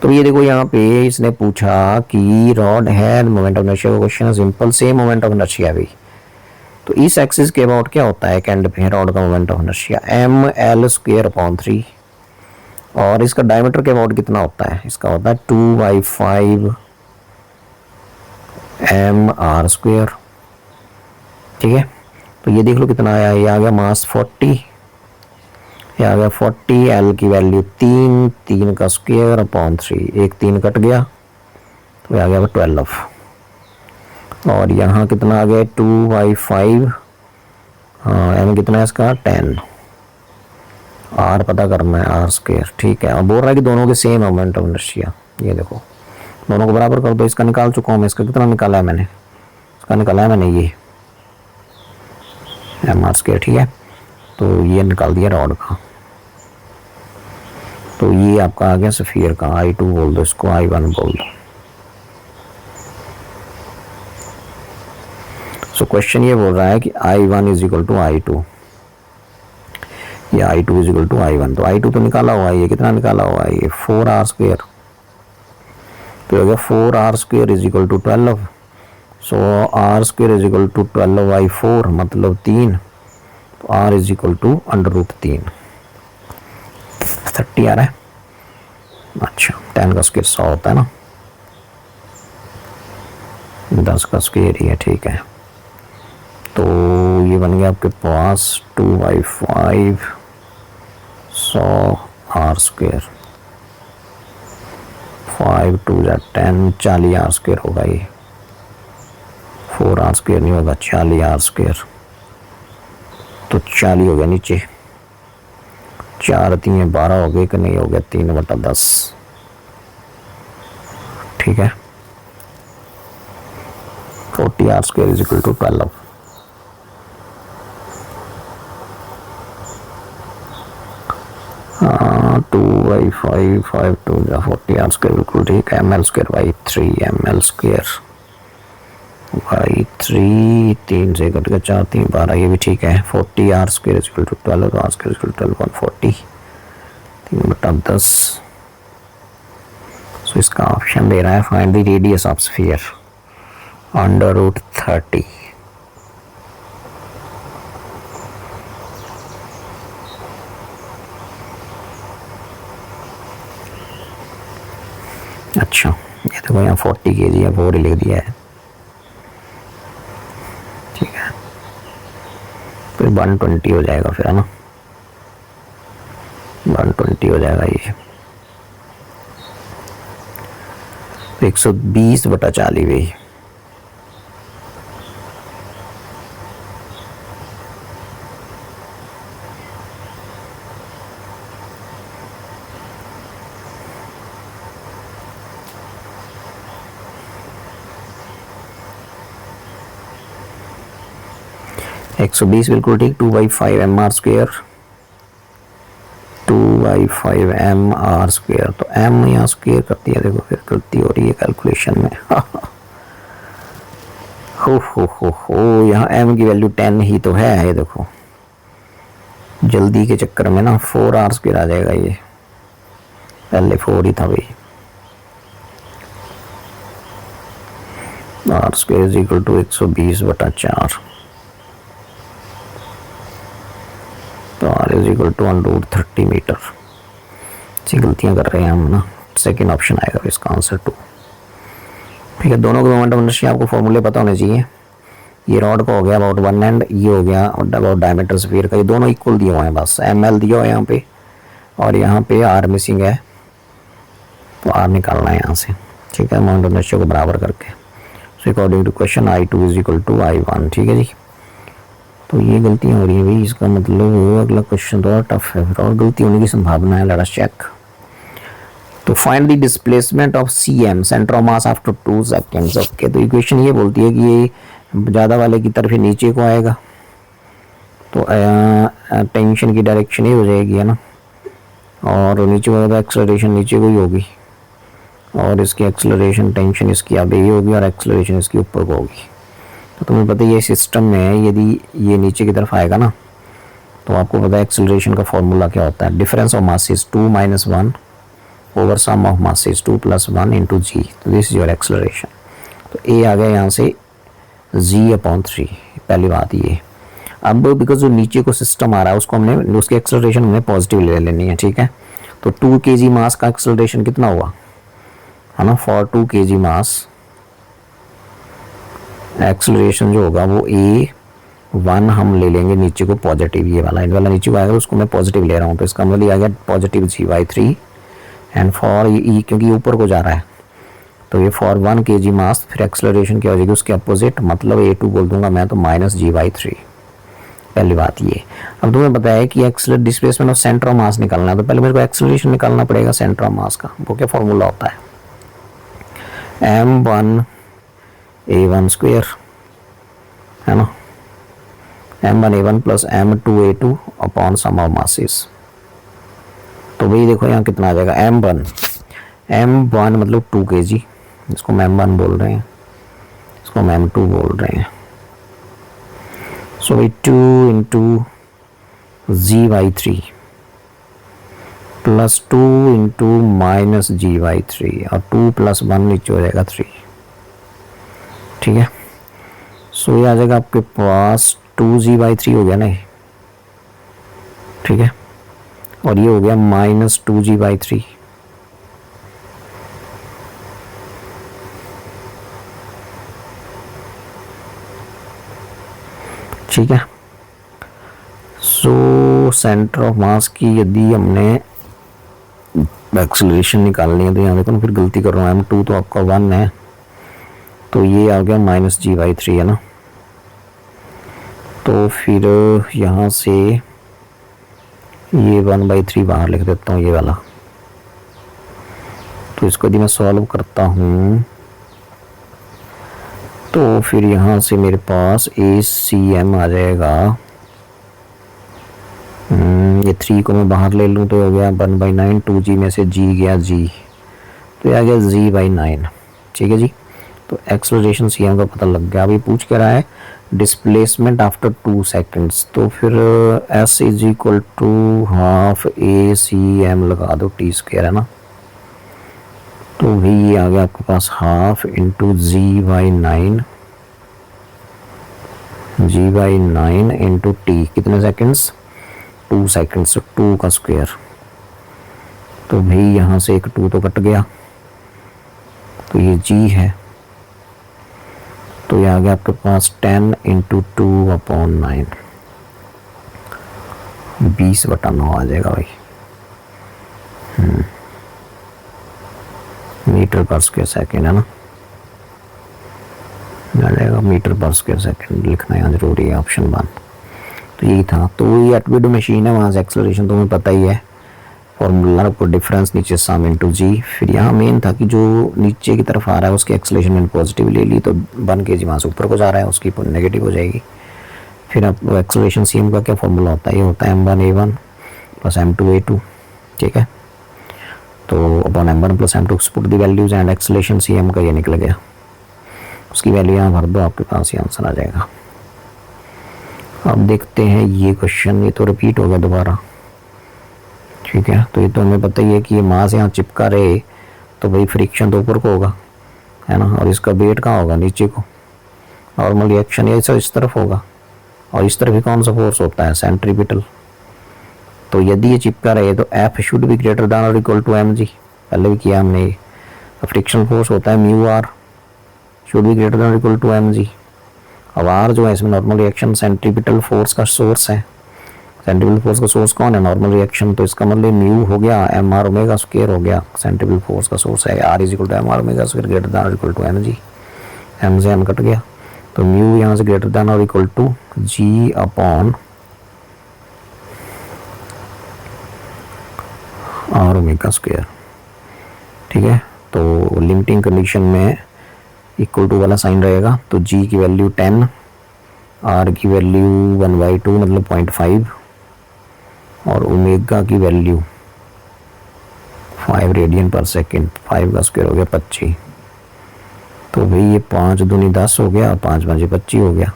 तो ये देखो यहाँ पे इसने पूछा कि रॉड है मोमेंट ऑफ इनर्शिया का क्वेश्चन है, simple same moment of inertia है भाई। तो इस एक्सिस के अबाउट क्या होता है, एक एंड पे रॉड का मोमेंट ऑफ इनर्शिया mL²/3, और इसका डायमीटर के अबाउट कितना होता है, इसका होता है 2/5 mR², ठीक है। तो ये देख लो कितना आया, ये आ गया मास 40, ये आ गया 40, L की वैल्यू 3 का स्क्वायर/3, एक 3 कट गया, तो आ गया 12, और यहाँ कितना आ गया 2/5, हाँ एम कितना है इसका 10, R पता करना है R², ठीक है। और बोल रहा है कि दोनों के सेम मोमेंट ऑफ इनर्शिया, ये देखो दोनों को बराबर कर दो, इसका निकाल चुका हूँ मैं, इसका कितना निकाला है मैंने, इसका निकाला है मैंने ये mR², ठीक है। तो ये निकाल दिया रॉड का, तो ये आपका आ गया स्फीयर का, I2 बोल दो इसको, I1 बोल दो। सो क्वेश्चन ये बोल रहा है कि I1 is equal to I2 या I2 is equal to I1। तो I2 तो निकाला हुआ है, ये कितना निकाला हुआ है, ये 4R², तो हो गया 4R² is equal to 12, so R² is equal to 12/4 मतलब 3, तो R इज इक्वल टू √3, 30 आ रहा है। अच्छा 10 का स्क्वायर 100 होता है ना, 10 का स्क्वायर ही है, ठीक है। तो ये बन गया आपके पास 2/5 100 R², 5 2 10, 40 R² होगा ये, 4 R² नहीं होगा, 40 R², तो 40 हो गया नीचे, 4 3 12 हो गए कि नहीं हो गया, 3/10, ठीक है। 40 R² इज इक्वल टू 12, हाँ 2/5 5 2 40 R² बिल्कुल ठीक है, mL²/3 mL²/3, 3 से कट गया 4 3 12, ये भी ठीक है। 40 R² इज इक्वल टू 12, तो R² इज इक्वल टू 12 140, 3/10। सो इसका ऑप्शन दे रहा है find the radius of sphere √30। अच्छा ये देखो यहाँ 40 kg है, 4 ही लिख दिया है, ठीक है। फिर 120 हो जाएगा फिर, है ना, 120 हो जाएगा ये, 120/40 भी, एक 120 बिल्कुल ठीक, 2/5 mR², 2/5 mR², तो m यहाँ स्क्वायर कर दिया, देखो फिर गलती हो रही है कैलकुलेशन में हो यहाँ m की वैल्यू 10 ही तो है, ये देखो जल्दी के चक्कर में ना 4R² आ जाएगा, ये पहले 4 ही था भाई। R² इज इक्वल टू 120/4, तो R is equal to √30 metre. गलतियां कर रहे हैं हम ना, सेकेंड ऑप्शन आएगा इसका आंसर 2। ठीक है, दोनों के मोमेंट ऑफ इनर्शिया आपको फॉर्मूले पता होने चाहिए। ये रॉड का हो गया अबाउट वन एंड, ये हो गया अबाउट डायमीटर स्फीयर का, ये दोनों इक्वल दिए हुए हैं, बस एम एल दिया हुआ है यहाँ पे और यहाँ पे आर मिसिंग है, तो आर निकालना है यहाँ से। ठीक है, मोमेंट ऑफ इनर्शिया को बराबर करके। So according to question I2 is equal to I1। ठीक है जी, तो ये गलतियाँ हो रही हैं भाई, इसका मतलब अगला क्वेश्चन थोड़ा टफ है और गलती होने की संभावना है। Let us check. तो find the displacement of CM centre of mass after 2 seconds. Okay, तो इक्वेशन ये बोलती है कि ये ज़्यादा वाले की तरफ नीचे को आएगा, तो टेंशन की डायरेक्शन ही हो जाएगी, है ना, और नीचे को तो एक्सेलरेशन नीचे को ही होगी, और इसकी एक्सेलरेशन टेंशन इसकी आगे ही होगी और एक्सेलरेशन इसकी ऊपर को होगी। तो तुम्हें पता है ये सिस्टम में यदि ये नीचे की तरफ आएगा ना, तो आपको पता है एक्सेलरेशन का फॉर्मूला क्या होता है, difference of masses 2 - 1 over sum of masses 2 + 1 × g। तो दिस इज योर एक्सेलरेशन। तो ए आ गया यहाँ से g/3, पहली बात ये। अब बिकॉज जो नीचे को सिस्टम आ रहा है उसको हमने, उसकी एक्सेलरेशन हमें पॉजिटिव ले लेनी है। ठीक है, तो 2 kg मास का एक्सेलरेशन कितना हुआ, है ना, फॉर 2 kg मास एक्सेलरेशन जो होगा वो A1 हम ले लेंगे नीचे को पॉजिटिव, ये वाला नीचे को आएगा, उसको मैं पॉजिटिव ले रहा हूँ, तो इसका मतलब आ गया पॉजिटिव g/3 एंड फॉर ये क्योंकि ऊपर को जा रहा है, तो ये फॉर 1 kg मास, फिर एक्सेलरेशन क्या हो जाएगी उसके अपोजिट, मतलब A2 बोल दूंगा मैं, तो -g/3। पहली बात ये। अब तुम्हें पता है कि एक्सेलर displacement of centre of mass निकालना है, तो पहले मेरे को एक्सेलरेशन निकालना पड़ेगा सेंटर ऑफ मास का। वो क्या फॉर्मूला होता है, m1a1 है ना, m1a1 + m2a2 upon some of masses. तो भाई देखो यहाँ कितना आ जाएगा, m1 मतलब 2 kg, इसको हम m1 बोल रहे हैं, इसको हम m2 बोल रहे हैं। सो भाई 2 × g/3 + 2 × -g/3 और 2 + 1 नीचे हो जाएगा 3। ठीक है, सो ये आ जाएगा आपके पास 2g/3 हो गया ना, ठीक है, और ये हो गया -2g/3। ठीक है, सो सेंटर ऑफ मास की यदि हमने एक्सेलरेशन निकालनी है, तो यहाँ देखो ना, फिर गलती कर रहा हूँ, m2 तो आपका 1 है, तो ये आ गया -g/3, है ना, तो फिर यहाँ से ये 1/3 बाहर लिख देता हूँ, ये वाला। तो इसको यदि मैं सॉल्व करता हूँ तो फिर यहाँ से मेरे पास ACM आ जाएगा, ये 3 को मैं बाहर ले लूँ तो हो गया 1/9, 2g में से g गया g, तो ये आ गया g/9। ठीक है जी, तो एक्सेलरेशन CM का पता लग गया। अभी पूछ क्या रहा है, डिस्प्लेसमेंट आफ्टर 2 सेकेंड्स, तो फिर S = ½ ACM लगा दो, t² है ना, तो भी ये आ गया आपके पास ½ × g/9 × t, कितने सेकंड्स, 2 सेकंड्स, 2 का स्क्वायर, तो भाई यहाँ से एक 2 तो कट गया, तो ये g है, तो ये आ गया आपके पास 10 × 2/9, 20/9 आ जाएगा भाई, मीटर/सेकंड, है ना, आ जाएगा मीटर/सेकंड, लिखना यहाँ जरूरी है, ऑप्शन 1। तो यही था, तो ये एटवीडो मशीन है, वहाँ से एक्सेलरेशन तुम्हें पता ही है, फॉर्मूला को डिफरेंस नीचे सम × g। फिर यहाँ मेन था कि जो नीचे की तरफ आ रहा है उसकी एक्सेलरेशन मैंने पॉजिटिव ले ली, तो 1 kg वहाँ से ऊपर को जा रहा है, उसकी नेगेटिव हो जाएगी। फिर अब एक्सेलरेशन CM का क्या फॉर्मूला होता है, ये होता है m1a1 + m2a2। ठीक है, तो upon m1 + m2 put the values and acceleration CM का ये निकल गया, उसकी वैल्यू यहाँ भर दो, आपके पास ये आंसर आ जाएगा। अब देखते हैं ये क्वेश्चन, ये तो रिपीट हो गया दोबारा। ठीक है, तो ये तो हमें पता ही है कि ये मास यहाँ चिपका रहे, तो भाई फ्रिक्शन तो ऊपर को होगा, है ना, और इसका वेट कहाँ होगा, नीचे को। नॉर्मल रिएक्शन ये सब इस तरफ होगा, और इस तरफ भी कौन सा फोर्स होता है, सेंट्रीपिटल। तो यदि ये चिपका रहे तो F should be greater than और इक्वल टू mg, पहले भी किया हमने। फ्रिक्शन फोर्स होता है μr, should be greater than equal to M G. अब आर जो है इसमें नॉर्मल रिएक्शन सेंट्रीपिटल फोर्स का सोर्स है। सेंट्रीपिटल फोर्स का सोर्स कौन है? Normal reaction. तो इसका मतलब म्यू हो गया एम आर ओमेगा स्क्वायर हो गया, सेंट्रीपिटल फोर्स का सोर्स है। R is equal to M R omega square greater than और equal to M G. M से एम कट गया तो म्यू यहाँ से ग्रेटर देन और equal to G upon R omega square. ठीक है, तो लिमिटिंग कंडीशन में इक्वल टू वाला साइन रहेगा, तो जी की वैल्यू 10, आर की वैल्यू 1/2 मतलब 0.5 और ओमेगा की वैल्यू 5 रेडियन पर सेकेंड। 5 का स्क्वायर हो गया 25। तो भाई ये 5 दूनी 10 हो गया, 5 5 25 हो गया।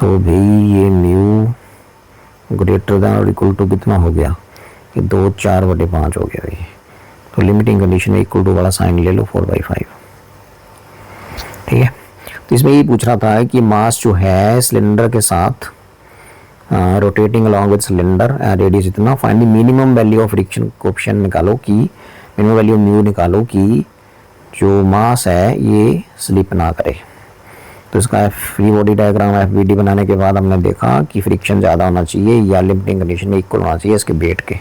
तो भाई ये म्यू ग्रेटर देन और इक्वल टू कितना हो गया? ये 2 4/5 हो गया भाई। तो लिमिटिंग कंडीशन में इक्वल टू वाला साइन ले लो 4/5। ठीक है, तो इसमें ये पूछ रहा था कि मास जो है सिलेंडर के साथ rotating along with cylinder radius इतना, find the minimum value of friction coefficient निकालो कि मिनिमम वैल्यू म्यू निकालो कि जो मास है ये स्लिप ना करे। तो इसका फ्री बॉडी डायग्राम एफबीडी बनाने के बाद हमने देखा कि फ्रिक्शन ज़्यादा होना चाहिए या लिमिटिंग कंडीशन में इक्वल होना चाहिए इसके वेट के,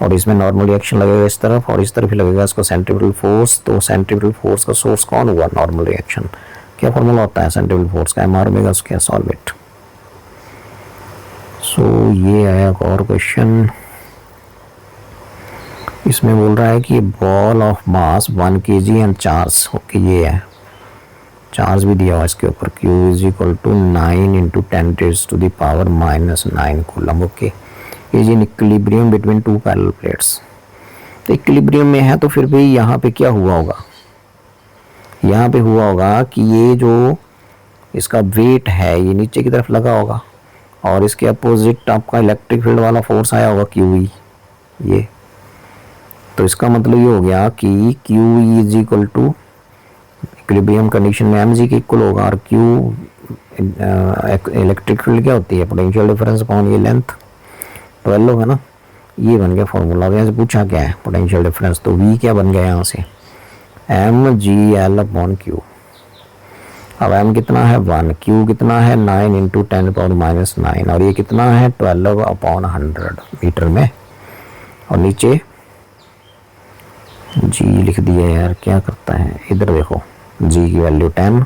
और इसमें नॉर्मल रिएक्शन लगेगा इस तरफ और इस तरफ ही लगेगा इसको सेंट्रीपिटल फोर्स। तो सेंट्रीपिटल फोर्स का सोर्स कौन हुआ? Normal reaction. क्या फॉर्मूला होता है सेंट्रीपिटल फोर्स का? M R omega square. Solve it. So ये आया एक और क्वेश्चन। इसमें बोल रहा है कि ball of mass 1 kg and charge. Okay, ये है चार्ज भी दिया हुआ इसके ऊपर, Q is equal to 9 into 10⁻⁻9 coulomb. Okay, is in equilibrium between 2 parallel plates. तो इक्विलिब्रियम में है तो फिर भी यहाँ पे क्या हुआ होगा? यहाँ पे हुआ होगा कि ये जो इसका वेट है ये नीचे की तरफ लगा होगा और इसके अपोजिट आपका इलेक्ट्रिक फील्ड वाला फोर्स आया होगा QE ये। तो इसका मतलब ये हो गया कि QE is equal to equilibrium condition में mg के इक्वल होगा और Q इलेक्ट्रिक फील्ड क्या होती है? पोटेंशियल डिफरेंस अपॉन ये लेंथ 12 है ना। ये बन गया फॉर्मूला। यहाँ से पूछा क्या है? Potential difference. तो V क्या बन गया यहाँ से? mgl upon Q। अब m कितना है? 1, Q कितना है? 9 इंटू 10⁻⁻9 और ये कितना है? 12/100 मीटर में। और नीचे G लिख दिया यार, क्या करता है? इधर देखो, G की वैल्यू 10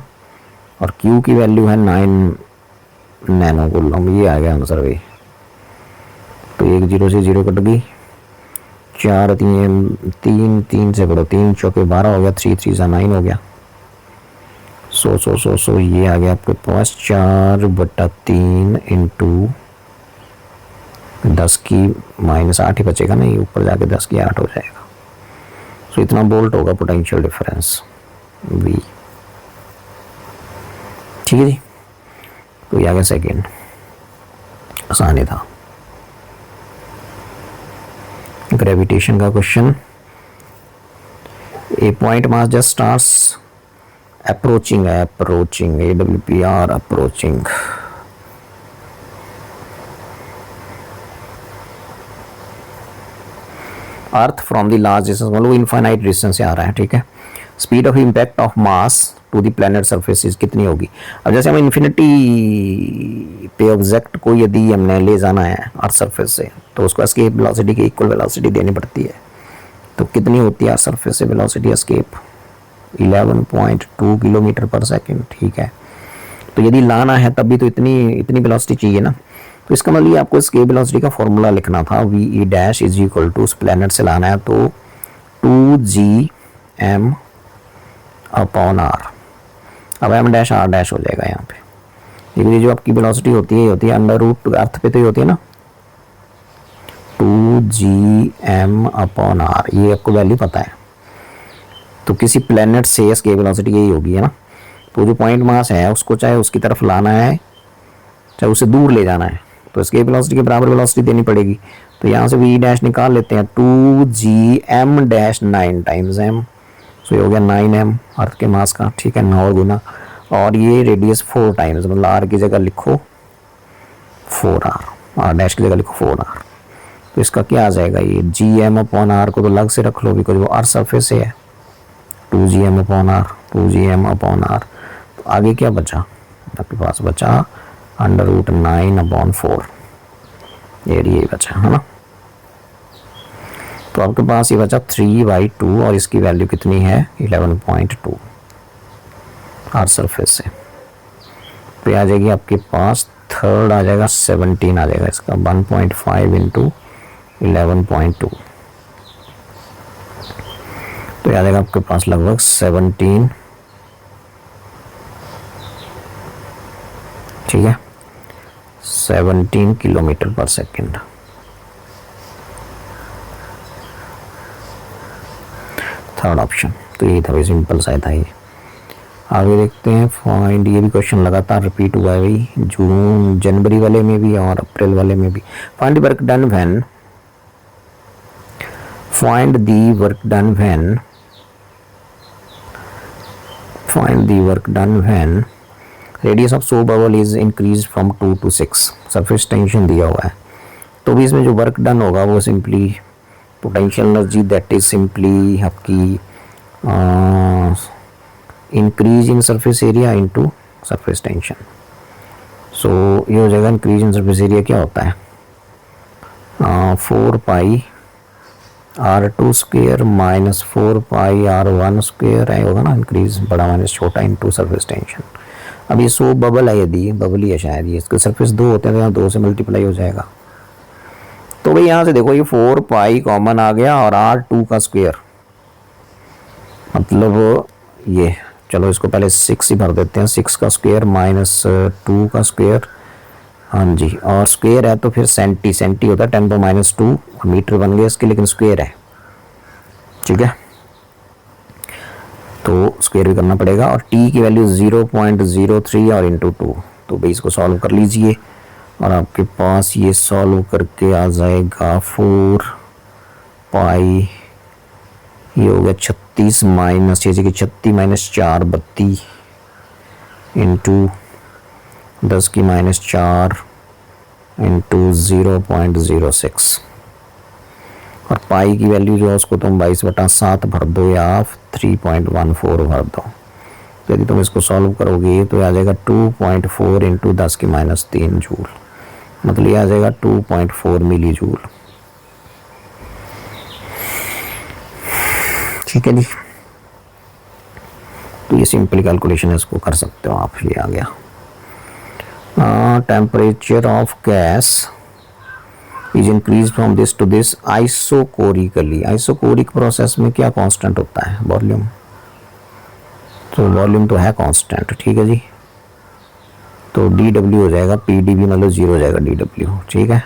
और Q की वैल्यू है 9 नैनो कूलम। ये आ गया आंसर भाई। तो 1 0 से 0 कट गई, 4 3 से करो, 3 चौके 12 हो गया, 3 3 से 9 हो गया। सो ये आ गया आपके पास 4/3 इंटू 10 की -8 ही बचेगा ना, ये ऊपर जाके 10 की 8 हो जाएगा। सो इतना वोल्ट होगा पोटेंशियल डिफरेंस V। ठीक है जी, तो ये आ गया सेकेंड। आसानी था। ग्रेविटेशन का question. A point mass just starts approaching AWPR approaching. Earth from the large distance, मतलब इनफाइनाइट डिस्टेंस से आ रहा है। ठीक है, speed of impact of mass to the planet surface कितनी होगी? अब जैसे हम इन्फिनिटी पे ऑब्जेक्ट को यदि हमने ले जाना है अर्थ सरफेस से तो उसको एस्केप वेलोसिटी की इक्वल वेलोसिटी देनी पड़ती है। तो कितनी होती है अर्थ सरफेस से वेलोसिटी एस्केप? 11.2 किलोमीटर पर सेकेंड। ठीक है, तो यदि लाना है तब भी तो इतनी वेलोसिटी चाहिए ना। तो इसका मतलब आपको एस्केप वेलोसिटी का फॉर्मूला लिखना था, VE dash is equal to उस प्लैनेट से लाना है तो 2gm अपॉन r। अब m डैश r डैश हो जाएगा यहाँ पे। ये जो आपकी वेलोसिटी होती है अंडर रूट अर्थ पे तो ही होती है ना, 2gm अपॉन r। ये आपको वैल्यू पता है। तो किसी प्लैनेट से एस्केप वेलोसिटी यही होगी है ना। तो जो पॉइंट मास है उसको चाहे उसकी तरफ लाना है चाहे उसे दूर ले जाना है तो एस्केप वेलोसिटी के बराबर वेलोसिटी देनी पड़ेगी। तो यहाँ से V डैश निकाल लेते हैं, 2gm डैश 9 टाइम्स m। सो ये हो गया 9m अर्थ के मास का। ठीक है, 9 और गुना, और ये रेडियस 4 टाइम्स, मतलब r की जगह लिखो 4r, r डैश की जगह लिखो 4r। तो इसका क्या आ जाएगा? ये gm अपॉन r को तो अलग से रख लो बिकॉज वो अर्थ सरफेस से है। 2gm upon are, 2gm upon are. तो आगे क्या बचा, आपके पास बचा √9/4, ये बचा है ना। तो आपके पास ये बचा 3/2 और इसकी वैल्यू कितनी है 11.2 आर सरफेस से। तो आ जाएगी आपके पास थर्ड आ जाएगा 17 आ जाएगा इसका 1.5 इंटू 11.2। तो आ जाएगा आपके पास लगभग 17, ठीक है, 17 किलोमीटर पर सेकेंड। Third option. तो यही था भाई, सिंपल सा था ये। आगे देखते हैं फाइंड, ये भी क्वेश्चन लगातार रिपीट हुआ है भाई, जून जनवरी वाले में भी और अप्रैल वाले में भी। Find work done when, find the work done when, find the work done when radius of so bubble is increase from 2 to 6। Surface tension दिया हुआ है, तो भी इसमें जो वर्क डन होगा वो simply potential energy that is simply आपकी increase in surface area into surface tension. So ये हो जाएगा इंक्रीज इन सरफेस एरिया क्या होता है 4 पाई R2 स्क्वेयर माइनस 4 पाई R1 स्क्वेयर है, होगा ना, इंक्रीज बड़ा माइनस छोटा इनटू सरफेस टेंशन। अब ये सो बबल है, यदि बबल ही है शायद, ये इसके सरफेस 2 होते हैं तो यहाँ 2 से मल्टीप्लाई हो जाएगा। तो भाई यहाँ से देखो ये 4 पाई कॉमन आ गया और R2 का स्क्वेयर, मतलब ये, चलो इसको पहले 6 ही भर देते हैं, 6 का स्क्वेयर माइनस 2 का स्क्वेयर, हाँ जी, और स्क्वेयर है तो फिर सेंटी होता है 10⁻², मीटर बन गया इसके, लेकिन स्क्वेयर है, ठीक है, तो स्क्वेयर भी करना पड़ेगा। और टी की वैल्यू 0.03 और इंटू 2। तो भाई इसको सॉल्व कर लीजिए और आपके पास ये सॉल्व करके आ जाएगा 4 पाई, ये हो गया 36 माइनस, जैसे कि 36 माइनस 4 32 इंटू 10 की माइनस 4 इंटू 0.06। और पाई की वैल्यू जो है उसको तुम 22/7 भर दो या 3.14 भर दो। तो यदि तुम इसको सॉल्व करोगे तो आ जाएगा 2.4 इंटू 10 की माइनस 3 जूल, मतलब ये आ जाएगा 2.4 मिली जूल, ठीक है जी। तो ये सिंपल कैलकुलेशन है, इसको कर सकते हो आप, ये आ गया। Temperature of gas is increase from this to this isochorically. Isochoric process में क्या कांस्टेंट होता है, वॉल्यूम, तो वॉल्यूम तो है कांस्टेंट, ठीक है जी। तो dW हो जाएगा PdV, मतलब 0 हो जाएगा dW, ठीक है।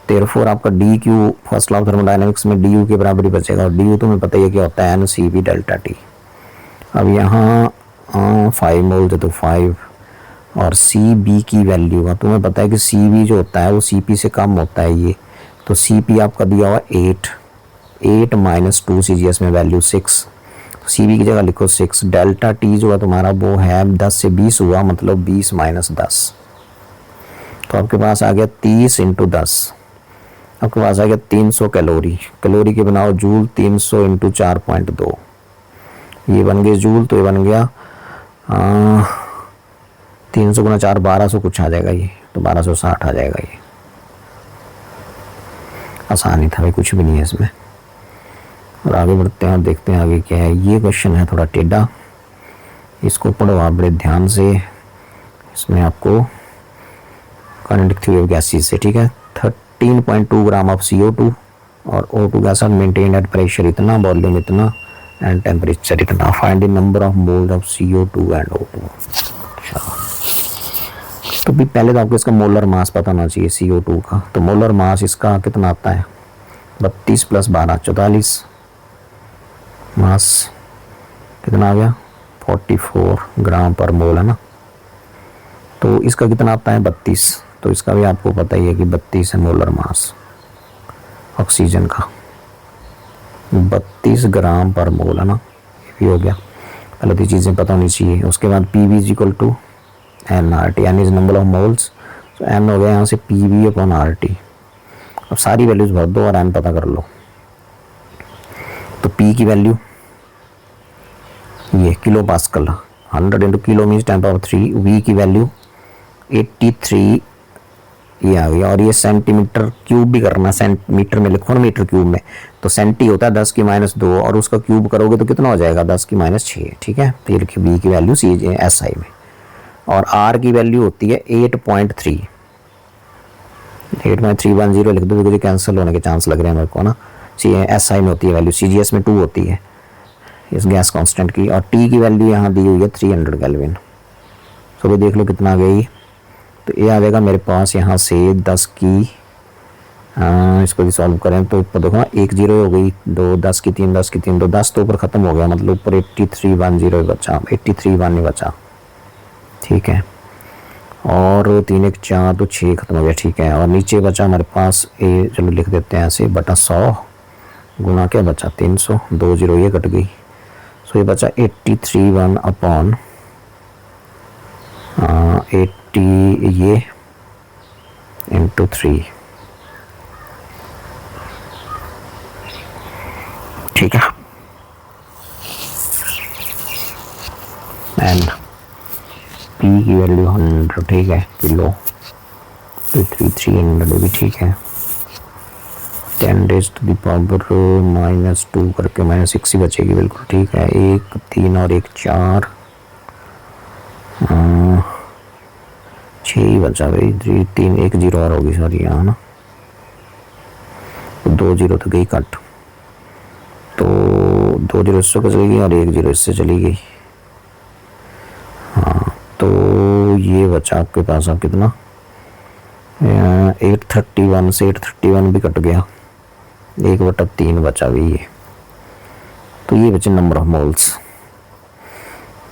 therefore आपका dQ first law of thermodynamics में du के बराबर ही बचेगा, और du तुम्हें पता ही है क्या होता है NCV डेल्टा T। अब यहाँ 5 मोल तो 5, और CB की वैल्यू का तुम्हें पता है कि CB जो होता है वो CP से कम होता है ये, तो CP आपका दिया हुआ 8 माइनस 2 CGS में वैल्यू 6, तो CB की जगह लिखो 6। डेल्टा T जो है तुम्हारा वो है 10 से 20 हुआ, मतलब 20 माइनस 10, तो आपके पास आ गया 30 इंटू 10, आपके पास आ गया 300 कैलोरी। कैलोरी के बनाओ जूल, 300 इंटू 4.2, ये बन गए जूल, तो ये बन गया 300 गुना 4 1200 कुछ आ जाएगा ये, तो 1260 आ जाएगा ये। आसान ही था भाई, कुछ भी नहीं है इसमें। और आगे बढ़ते हैं और देखते हैं आगे क्या है। ये क्वेश्चन है थोड़ा टेढ़ा, इसको पढ़ो आप बड़े ध्यान से, इसमें आपको काइनेटिक थ्योरी ऑफ गैसेस से, ठीक है। 13.2 ग्राम ऑफ CO2 और O2 gas are maintained at pressure इतना, वॉल्यूम इतना एंड टेम्परेचर इतना। Find the number of moles of CO2 and O2। तो भी पहले तो आपको इसका मोलर मास पता होना चाहिए CO2 का। तो मोलर मास इसका कितना आता है 32 + 12 44, मास कितना आ गया 44 ग्राम पर मोल, है ना। तो इसका कितना आता है 32, तो इसका भी आपको पता ही है कि 32 है मोलर मास ऑक्सीजन का, 32 ग्राम पर मोल, है ना। ये भी हो गया, पहले तो चीज़ें पता होनी चाहिए। उसके बाद PV = nRT, n is number of moles, तो n हो गया यहाँ से PV/RT। अब सारी वैल्यूज भर दो और n पता कर लो। तो P की वैल्यू ये kilo pascal, 100 into kilo means 10⁻3, V की वैल्यू 83 ये आ गया। और ये सेंटीमीटर क्यूब भी करना, सेंटीमीटर में लिखो ना मीटर क्यूब में, तो सेंटी होता है 10⁻2 और उसका क्यूब करोगे तो कितना हो जाएगा 10⁻6। ठीक है, तो ये लिखिए बी की वैल्यू सी एस आई में। और आर की वैल्यू होती है 8.3, 8.310 लिख दो क्योंकि कैंसिल होने के चांस लग रहे हैं मेरे को ना। सी एस आई में होती है वैल्यू, सी जी एस में 2 होती है इस गैस कांस्टेंट की। और टी की वैल्यू यहाँ दी हुई है 300 केल्विन। तो देख लो कितना आ गई, तो ये आ जाएगा मेरे पास यहाँ से 10 की, इसको भी सॉल्व करें तो ऊपर देखो ना 1 0 हो गई, 2 10 की 3 10 की 3, तो 10 तो ऊपर ख़त्म हो गया, मतलब ऊपर 8310 बचा, 83 बचा। ठीक है, और 3 1 4 तो 6 खत्म हो गया। ठीक है, और नीचे बचा हमारे पास ए, चलो लिख देते हैं ऐसे, बटा 100 गुना क्या बचा 300, 2 0 ये कट गई। सो ये बचा 83 अपॉन 80 ये इंटू 3। ठीक है, एंड पी की वैल्यू 100। ठीक है, किलो, तो 300 भी ठीक है। 10 raised to the power -2 करके -6 ही बचेगी, बिल्कुल ठीक है। 1 3 और 1 4, 6 ही बचा भाई, 3 1 0 और होगी सॉरी यहाँ ना, 2 0 तो गई कट, तो 2 0 इससे चली गई और 1 0 इससे चली गई। हाँ, तो ये बचा आपके पास अब कितना, 831 से 831 भी कट गया, 1/3 बचा भी ये। तो ये बचे नंबर ऑफ मोल्स,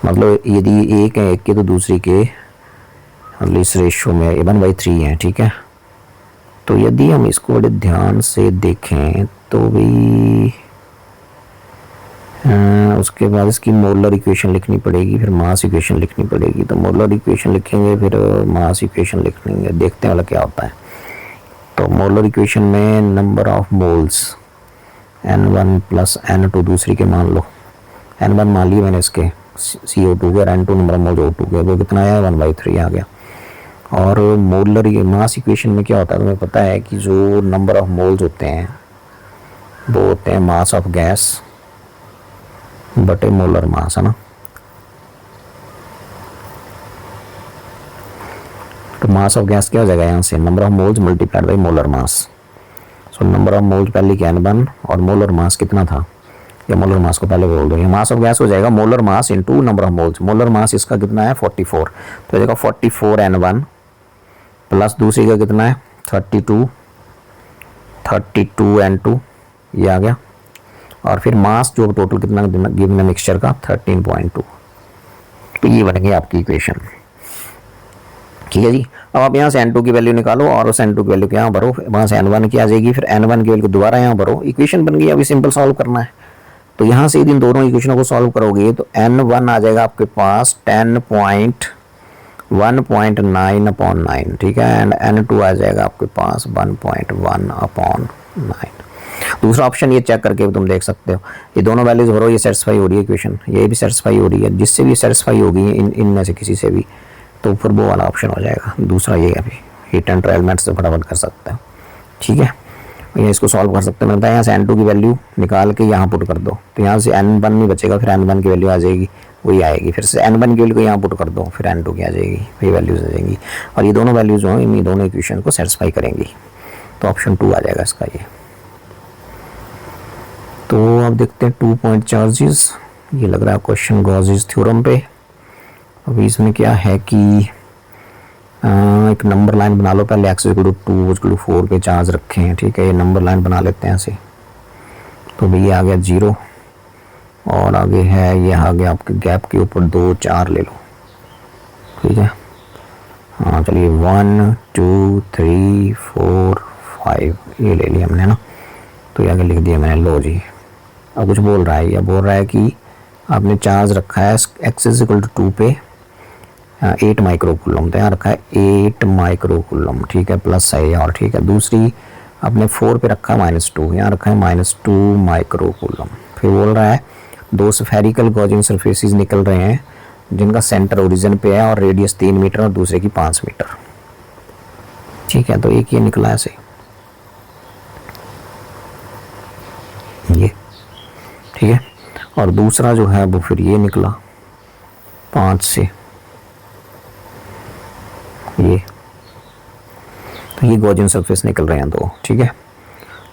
मतलब यदि एक है एक के तो दूसरी के मतलब इस रेशो में 1/3 है। ठीक है, तो यदि हम इसको बड़े ध्यान से देखें तो भी उसके बाद इसकी मोलर इक्वेशन लिखनी पड़ेगी, फिर मास इक्वेशन लिखनी पड़ेगी। तो मोलर इक्वेशन लिखेंगे फिर मास इक्वेशन लिख लेंगे, देखते हैं वाला क्या होता है। तो मोलर इक्वेशन में number of moles N1 plus N2 दूसरी के मान लो, N1 मान लिए मैंने इसके CO2 के, और N2 number of moles O2 के, वो कितना आया 1/3 आ गया। और मोलर मास इक्वेशन में क्या होता है तुम्हें पता है कि जो नंबर ऑफ मोल्स होते हैं वो होते हैं मास ऑफ गैस बटे मोलर मास, है ना। तो मास ऑफ गैस क्या हो जाएगा यहाँ से, number of moles multiplied by molar mass. So number of moles पहले क्या N1 और मोलर मास कितना था, या मोलर मास को पहले बोल दो, ये मास ऑफ गैस हो जाएगा molar mass into number of moles. Molar mass इसका कितना है 44, तो हो जाएगा 44 N1 प्लस दूसरी का कितना है 32 N2, ये आ गया। और फिर मास जो टोटल कितना गिवन है मिक्सचर का 13.2। तो ये बन गई आपकी इक्वेशन। ठीक है जी, अब आप यहाँ से N2 की वैल्यू निकालो और उस N2 की वैल्यू को यहाँ भरो, वहाँ से N1 की आ जाएगी, फिर N1 की वैल्यू को दोबारा यहाँ भरो, इक्वेशन बन गई। अभी सिंपल सॉल्व करना है, तो यहाँ से इन दोनों इक्वेशनों को सॉल्व करोगे तो N1 आ जाएगा आपके पास 10.1.9/9। ठीक है, एंड N2 आ जाएगा आपके पास 1.1/9। दूसरा ऑप्शन ये चेक करके तुम देख सकते हो, ये दोनों वैल्यूज भरो, ये सेटिस्फाई हो रही है इक्वेशन, ये भी सेटिस्फाई हो रही है, जिससे भी सेटिस्फाई होगी इनमें से किसी से भी, तो फिर वो वाला ऑप्शन हो जाएगा। दूसरा ये अभी हीट एंड ट्रायल मेथड से फटाफट कर सकते हो। ठीक है, ये इसको सॉल्व कर सकते हैं। मैं बताया यहाँ से N2 की वैल्यू निकाल के यहाँ पुट कर दो, तो यहाँ से N1 नहीं बचेगा, फिर N1 की वैल्यू आ जाएगी, वही आएगी। फिर से N1 की वैल्यू को यहाँ पुट कर दो, फिर N2 की आ जाएगी, वही वैल्यूज आ जाएंगी। और ये दोनों वैल्यूज जो इन दोनों इक्वेशन को सेटिस्फाई करेंगी, तो ऑप्शन 2 आ जाएगा इसका ये। तो अब देखते हैं 2 पॉइंट चार्जेस, ये लग रहा है क्वेश्चन गॉसेस थ्योरम पे। अभी इसमें क्या है कि एक नंबर लाइन बना लो पहले, x = 2 = 4 पे चार्ज रखे हैं। ठीक है, ये नंबर लाइन बना लेते हैं ऐसे। तो भाई ये आ गया 0 और आगे है ये आ गया आपके गैप के ऊपर 2 4 ले लो। ठीक है, हाँ चलिए 1 2 3 4 5 ये ले लिया हमने ना। तो ये आगे लिख दिया मैंने, लो जी। अब कुछ बोल रहा है, या बोल रहा है कि आपने चार्ज रखा है x = 2 पे 8 माइक्रोकूलम, तो यहाँ रखा है 8 माइक्रोकूलम। ठीक है, प्लस है और ठीक है। दूसरी आपने 4 पे रखा है -2, यहाँ रखा है -2 माइक्रोकूलम। फिर बोल रहा है दो स्फेरिकल गॉसियन सरफेसेस निकल रहे हैं जिनका सेंटर ओरिजिन पे है और रेडियस 3 मीटर और दूसरे की 5 मीटर। ठीक है, तो एक ये निकला ऐसे, ये ठीक है, और दूसरा जो है वो फिर ये निकला 5 से ये, तो ये गॉसियन सरफेस निकल रहे हैं दो। ठीक है,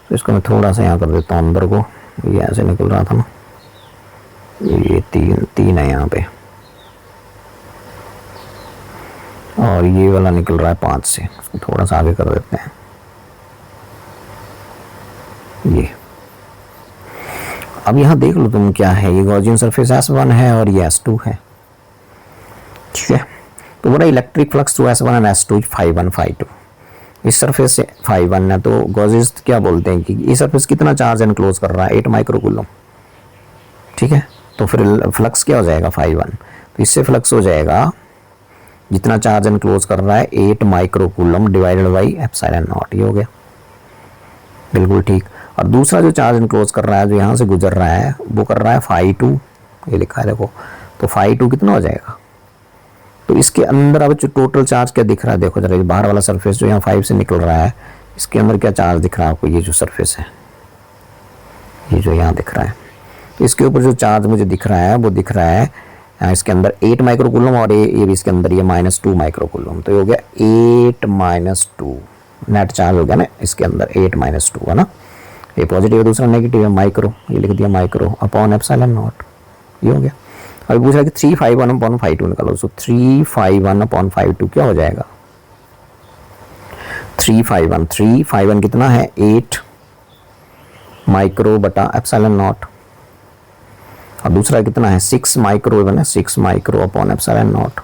तो इसको मैं थोड़ा सा यहाँ कर देता हूँ अंदर को, ये ऐसे निकल रहा था ना, ये तीन है यहाँ पे, और ये वाला निकल रहा है 5 से, उसको थोड़ा सा आगे कर देते हैं। ये अब यहाँ देख लो तुम क्या है, ये गॉसियन सरफेस S1 है और ये S2 है। ठीक है, तो बोला electric flux to S1 and S2 φ1 φ2। इस सरफेस से φ1 है, तो गॉसियस क्या बोलते हैं कि ये सरफेस कितना चार्ज एनक्लोज कर रहा है, 8 माइक्रोकूलम। ठीक है, तो फिर फ्लक्स क्या हो जाएगा φ1, तो इससे फ्लक्स हो जाएगा जितना चार्ज एनक्लोज कर रहा है 8 microcoulomb divided by epsilon not, ये हो गया बिल्कुल ठीक। और दूसरा जो चार्ज एनक्लोज कर रहा है, जो यहाँ से गुजर रहा है, वो कर रहा है φ2, ये लिखा है देखो, तो φ2 कितना हो जाएगा, तो इसके अंदर अब जो टोटल चार्ज क्या दिख रहा है, देखो जरा बाहर वाला सरफेस जो यहाँ 5 से निकल रहा है, इसके अंदर क्या चार्ज दिख रहा है आपको, ये जो सरफेस है, ये जो यहाँ दिख रहा है, तो इसके ऊपर जो चार्ज मुझे दिख रहा है वो दिख रहा है इसके अंदर 8 माइक्रोकूलम, और ये भी इसके अंदर ये -2 माइक्रोकूलम, तो ये हो गया 8 - 2 नेट चार्ज हो गया ना इसके अंदर, 8 - 2 है ना, ये पॉजिटिव है दूसरा नेगेटिव है, माइक्रो, ये लिख दिया माइक्रो अपॉन एप्सिलॉन नॉट, ये हो गया। अभी पूछ रहा है कि 3 φ1 अपॉन φ2 निकालो, सो 3 φ1 अपॉन φ2 क्या हो जाएगा, 3 φ1 कितना है 8 माइक्रो बटा एप्सिलॉन नॉट, और दूसरा कितना है 6 माइक्रो है ना, 6 माइक्रो अपॉन एप्सिलॉन नॉट,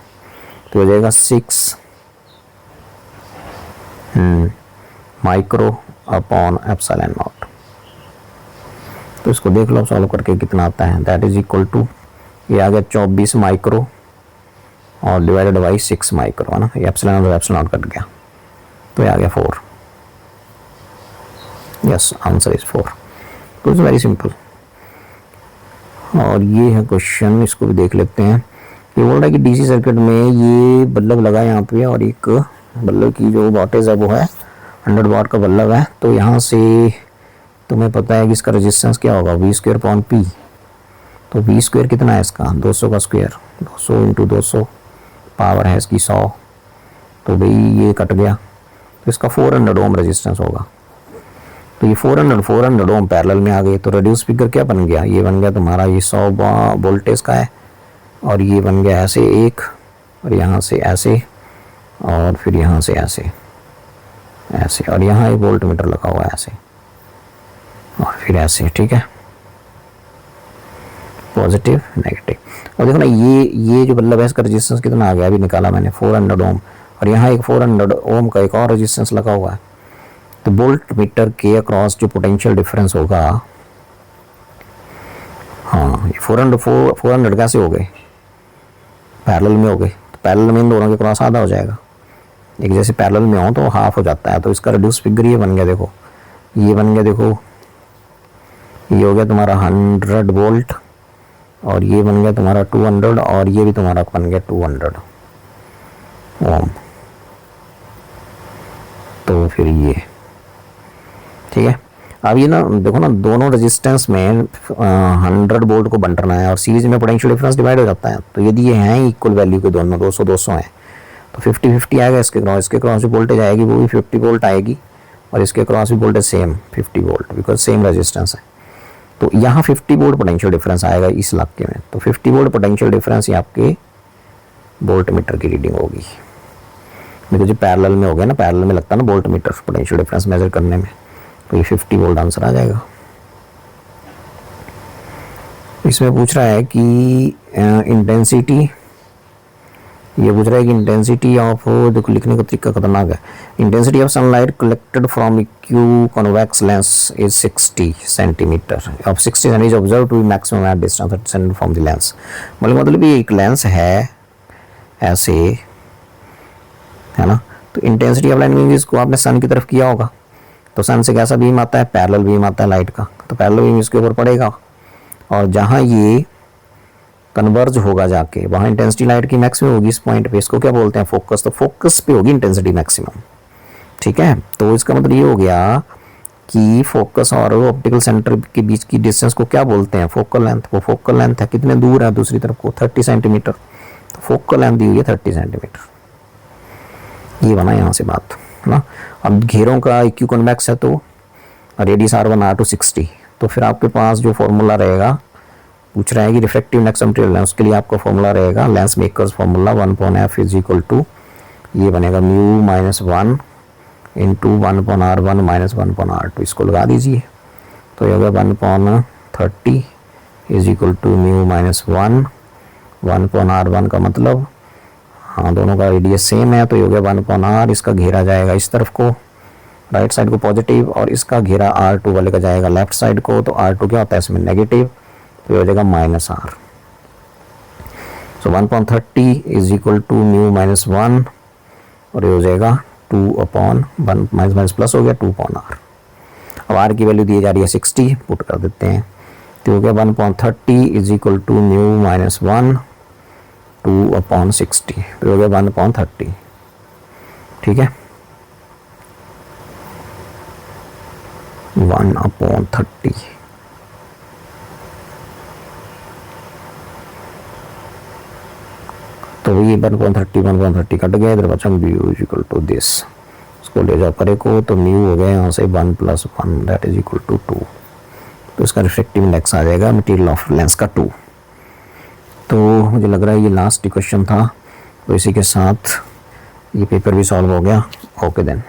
तो हो जाएगा 6 माइक्रो अपॉन एप्सिलॉन नॉट। तो इसको देख लो सॉल्व करके कितना आता है, दैट इज इक्वल टू, ये आ गया 24 माइक्रो और डिवाइडेड बाई 6 माइक्रो है ना, ये एप्सिलॉन और एप्सिलॉन कट गया, तो ये आ गया 4। Yes, answer is 4। तो इट्स वेरी सिंपल। और ये है क्वेश्चन, इसको भी देख लेते हैं। ये बोल रहा है कि डीसी सर्किट में ये बल्ब लगा यहाँ पे, और एक बल्ब की जो वोल्टेज है वो है 100 वाट का बल्ब है, तो यहाँ से तुम्हें पता है कि इसका रेजिस्टेंस क्या होगा, V² अपॉन P, तो V² कितना है इसका 200 का स्क्वायर, 200 × 200, पावर है इसकी 100, तो भाई ये कट गया, तो इसका 400 ओम रेजिस्टेंस होगा, तो ये 400 ओम पैरेलल में आ गए, तो रेड्यूस फिगर क्या बन गया, ये बन गया तुम्हारा ये 100 वोल्टेज का है, और ये बन गया ऐसे एक, और यहाँ से ऐसे, और फिर यहाँ से ऐसे ऐसे, और यहाँ एक वोल्ट मीटर लगा हुआ है ऐसे, और फिर ऐसे। ठीक है, पॉजिटिव नेगेटिव, और देखो ना ये जो बल्ब है इसका रेजिस्टेंस कितना आ गया, अभी निकाला मैंने 400 ओम, और यहाँ एक 400 ओम का एक और रेजिस्टेंस लगा हुआ है, तो वोल्ट मीटर के अक्रॉस जो पोटेंशियल डिफरेंस होगा, हाँ ये 400 कैसे हो गए, पैरेलल में हो गए, तो पैरेलल में इन दोनों के क्रॉस आधा हो जाएगा, एक जैसे पैरेलल में हो तो हाफ हो जाता है, तो इसका रिड्यूस फिगर ये बन गया, देखो ये बन गया, देखो ये हो गया तुम्हारा 100 वोल्ट, और ये बन गया तुम्हारा 200, और ये भी तुम्हारा बन गया 200 ओम, तो फिर ये ठीक है। अब ये ना देखो ना, दोनों रेजिस्टेंस में 100 वोल्ट को बंटना है, और सीरीज में पोटेंशियल डिफरेंस डिवाइड हो जाता है, तो यदि ये हैं इक्वल वैल्यू के दोनों 200 हैं, तो 50-50 आएगा, इसके क्रॉस जो वोल्टेज आएगी वो भी 50 वोल्ट आएगी, और इसके क्रॉस भी voltage same 50 volt, because same resistance है, तो यहाँ 50 वोल्ट पोटेंशियल डिफरेंस आएगा इस इलाके में, तो 50 वोल्ट पोटेंशियल डिफरेंस ये आपके वोल्ट मीटर की रीडिंग होगी, बिकॉज ये पैरेलल में हो गया ना, पैरेलल में लगता है ना voltmeter potential difference measure करने में, तो ये 50 वोल्ट आंसर आ जाएगा। इसमें पूछ रहा है कि इंटेंसिटी, ये पूछ रहा है कि इंटेंसिटी ऑफ, देखो लिखने का तरीका खतरनाक है, intensity of sunlight collected from Q convex lens is 60 centimetre of 60 centimetre is observe to maximum at distance 30 centimetre from the lens. मतलब ये एक लेंस है ऐसे, है ना, तो इंटेंसिटी ऑफ लाइट मींस इसको आपने सन की तरफ किया होगा, तो सन से कैसा बीम आता है, पैरेलल बीम आता है लाइट का, तो पैरेलल बीम इसके ऊपर पड़ेगा, और जहाँ ये कन्वर्ज होगा जाके वहाँ इंटेंसिटी लाइट की मैक्सिमम होगी इस पॉइंट पे, इसको क्या बोलते हैं फोकस, तो फोकस पे होगी इंटेंसिटी मैक्सिमम। ठीक है, तो इसका मतलब ये हो गया कि फोकस और ऑप्टिकल सेंटर के बीच की डिस्टेंस को क्या बोलते हैं, फोकल लेंथ। वो फोकल लेंथ है, कितने दूर है दूसरी तरफ को, 30 सेंटीमीटर। तो फोकल लेंथ दी हुई है 30 सेंटीमीटर। ये बना यहाँ से बात है ना। अब घेरों का इक्यू कन्वेक्स है तो रेडियस R1 R2 60, तो फिर आपके पास जो फॉर्मूला रहेगा, पूछ रहा है कि रिफ्रैक्टिव इंडेक्स ऑफ मटेरियल है, उसके लिए आपका फॉर्मूला रहेगा lens makers formula 1/f is equal to, ये बनेगा mu minus 1 into 1/r1 minus 1/r2, इसको लगा दीजिए तो ये होगा 1/30 is equal to mu minus 1/r1 का मतलब, हाँ दोनों का रेडियस सेम है तो ये हो गया 1/r, इसका घेरा जाएगा इस तरफ को राइट साइड को पॉजिटिव, और इसका घेरा R2 वाले का जाएगा लेफ्ट साइड को, तो R2 क्या होता है इसमें नेगेटिव, तो ये हो जाएगा -r। So 1/30 is equal to mu minus 1, और ये हो जाएगा 2/1 माइनस प्लस हो गया 2/r। अब r की वैल्यू दी जा रही है 60, पुट कर देते हैं, तो हो गया 1/30 is equal to mu minus 1 2/60, तो हो गया 1/30। ठीक है, 1/30। तो ये 1/30 कट गया, इधर बचा mu is equal to this, इसको ले जाओ परे को, तो म्यू हो गया यहाँ से 1 + 1 दैट इज इक्वल टू 2, तो इसका रिफ्रैक्टिव इंडेक्स आ जाएगा मटेरियल ऑफ लेंस का 2। तो मुझे लग रहा है ये लास्ट क्वेश्चन था, तो इसी के साथ ये पेपर भी सॉल्व हो गया। Okay then.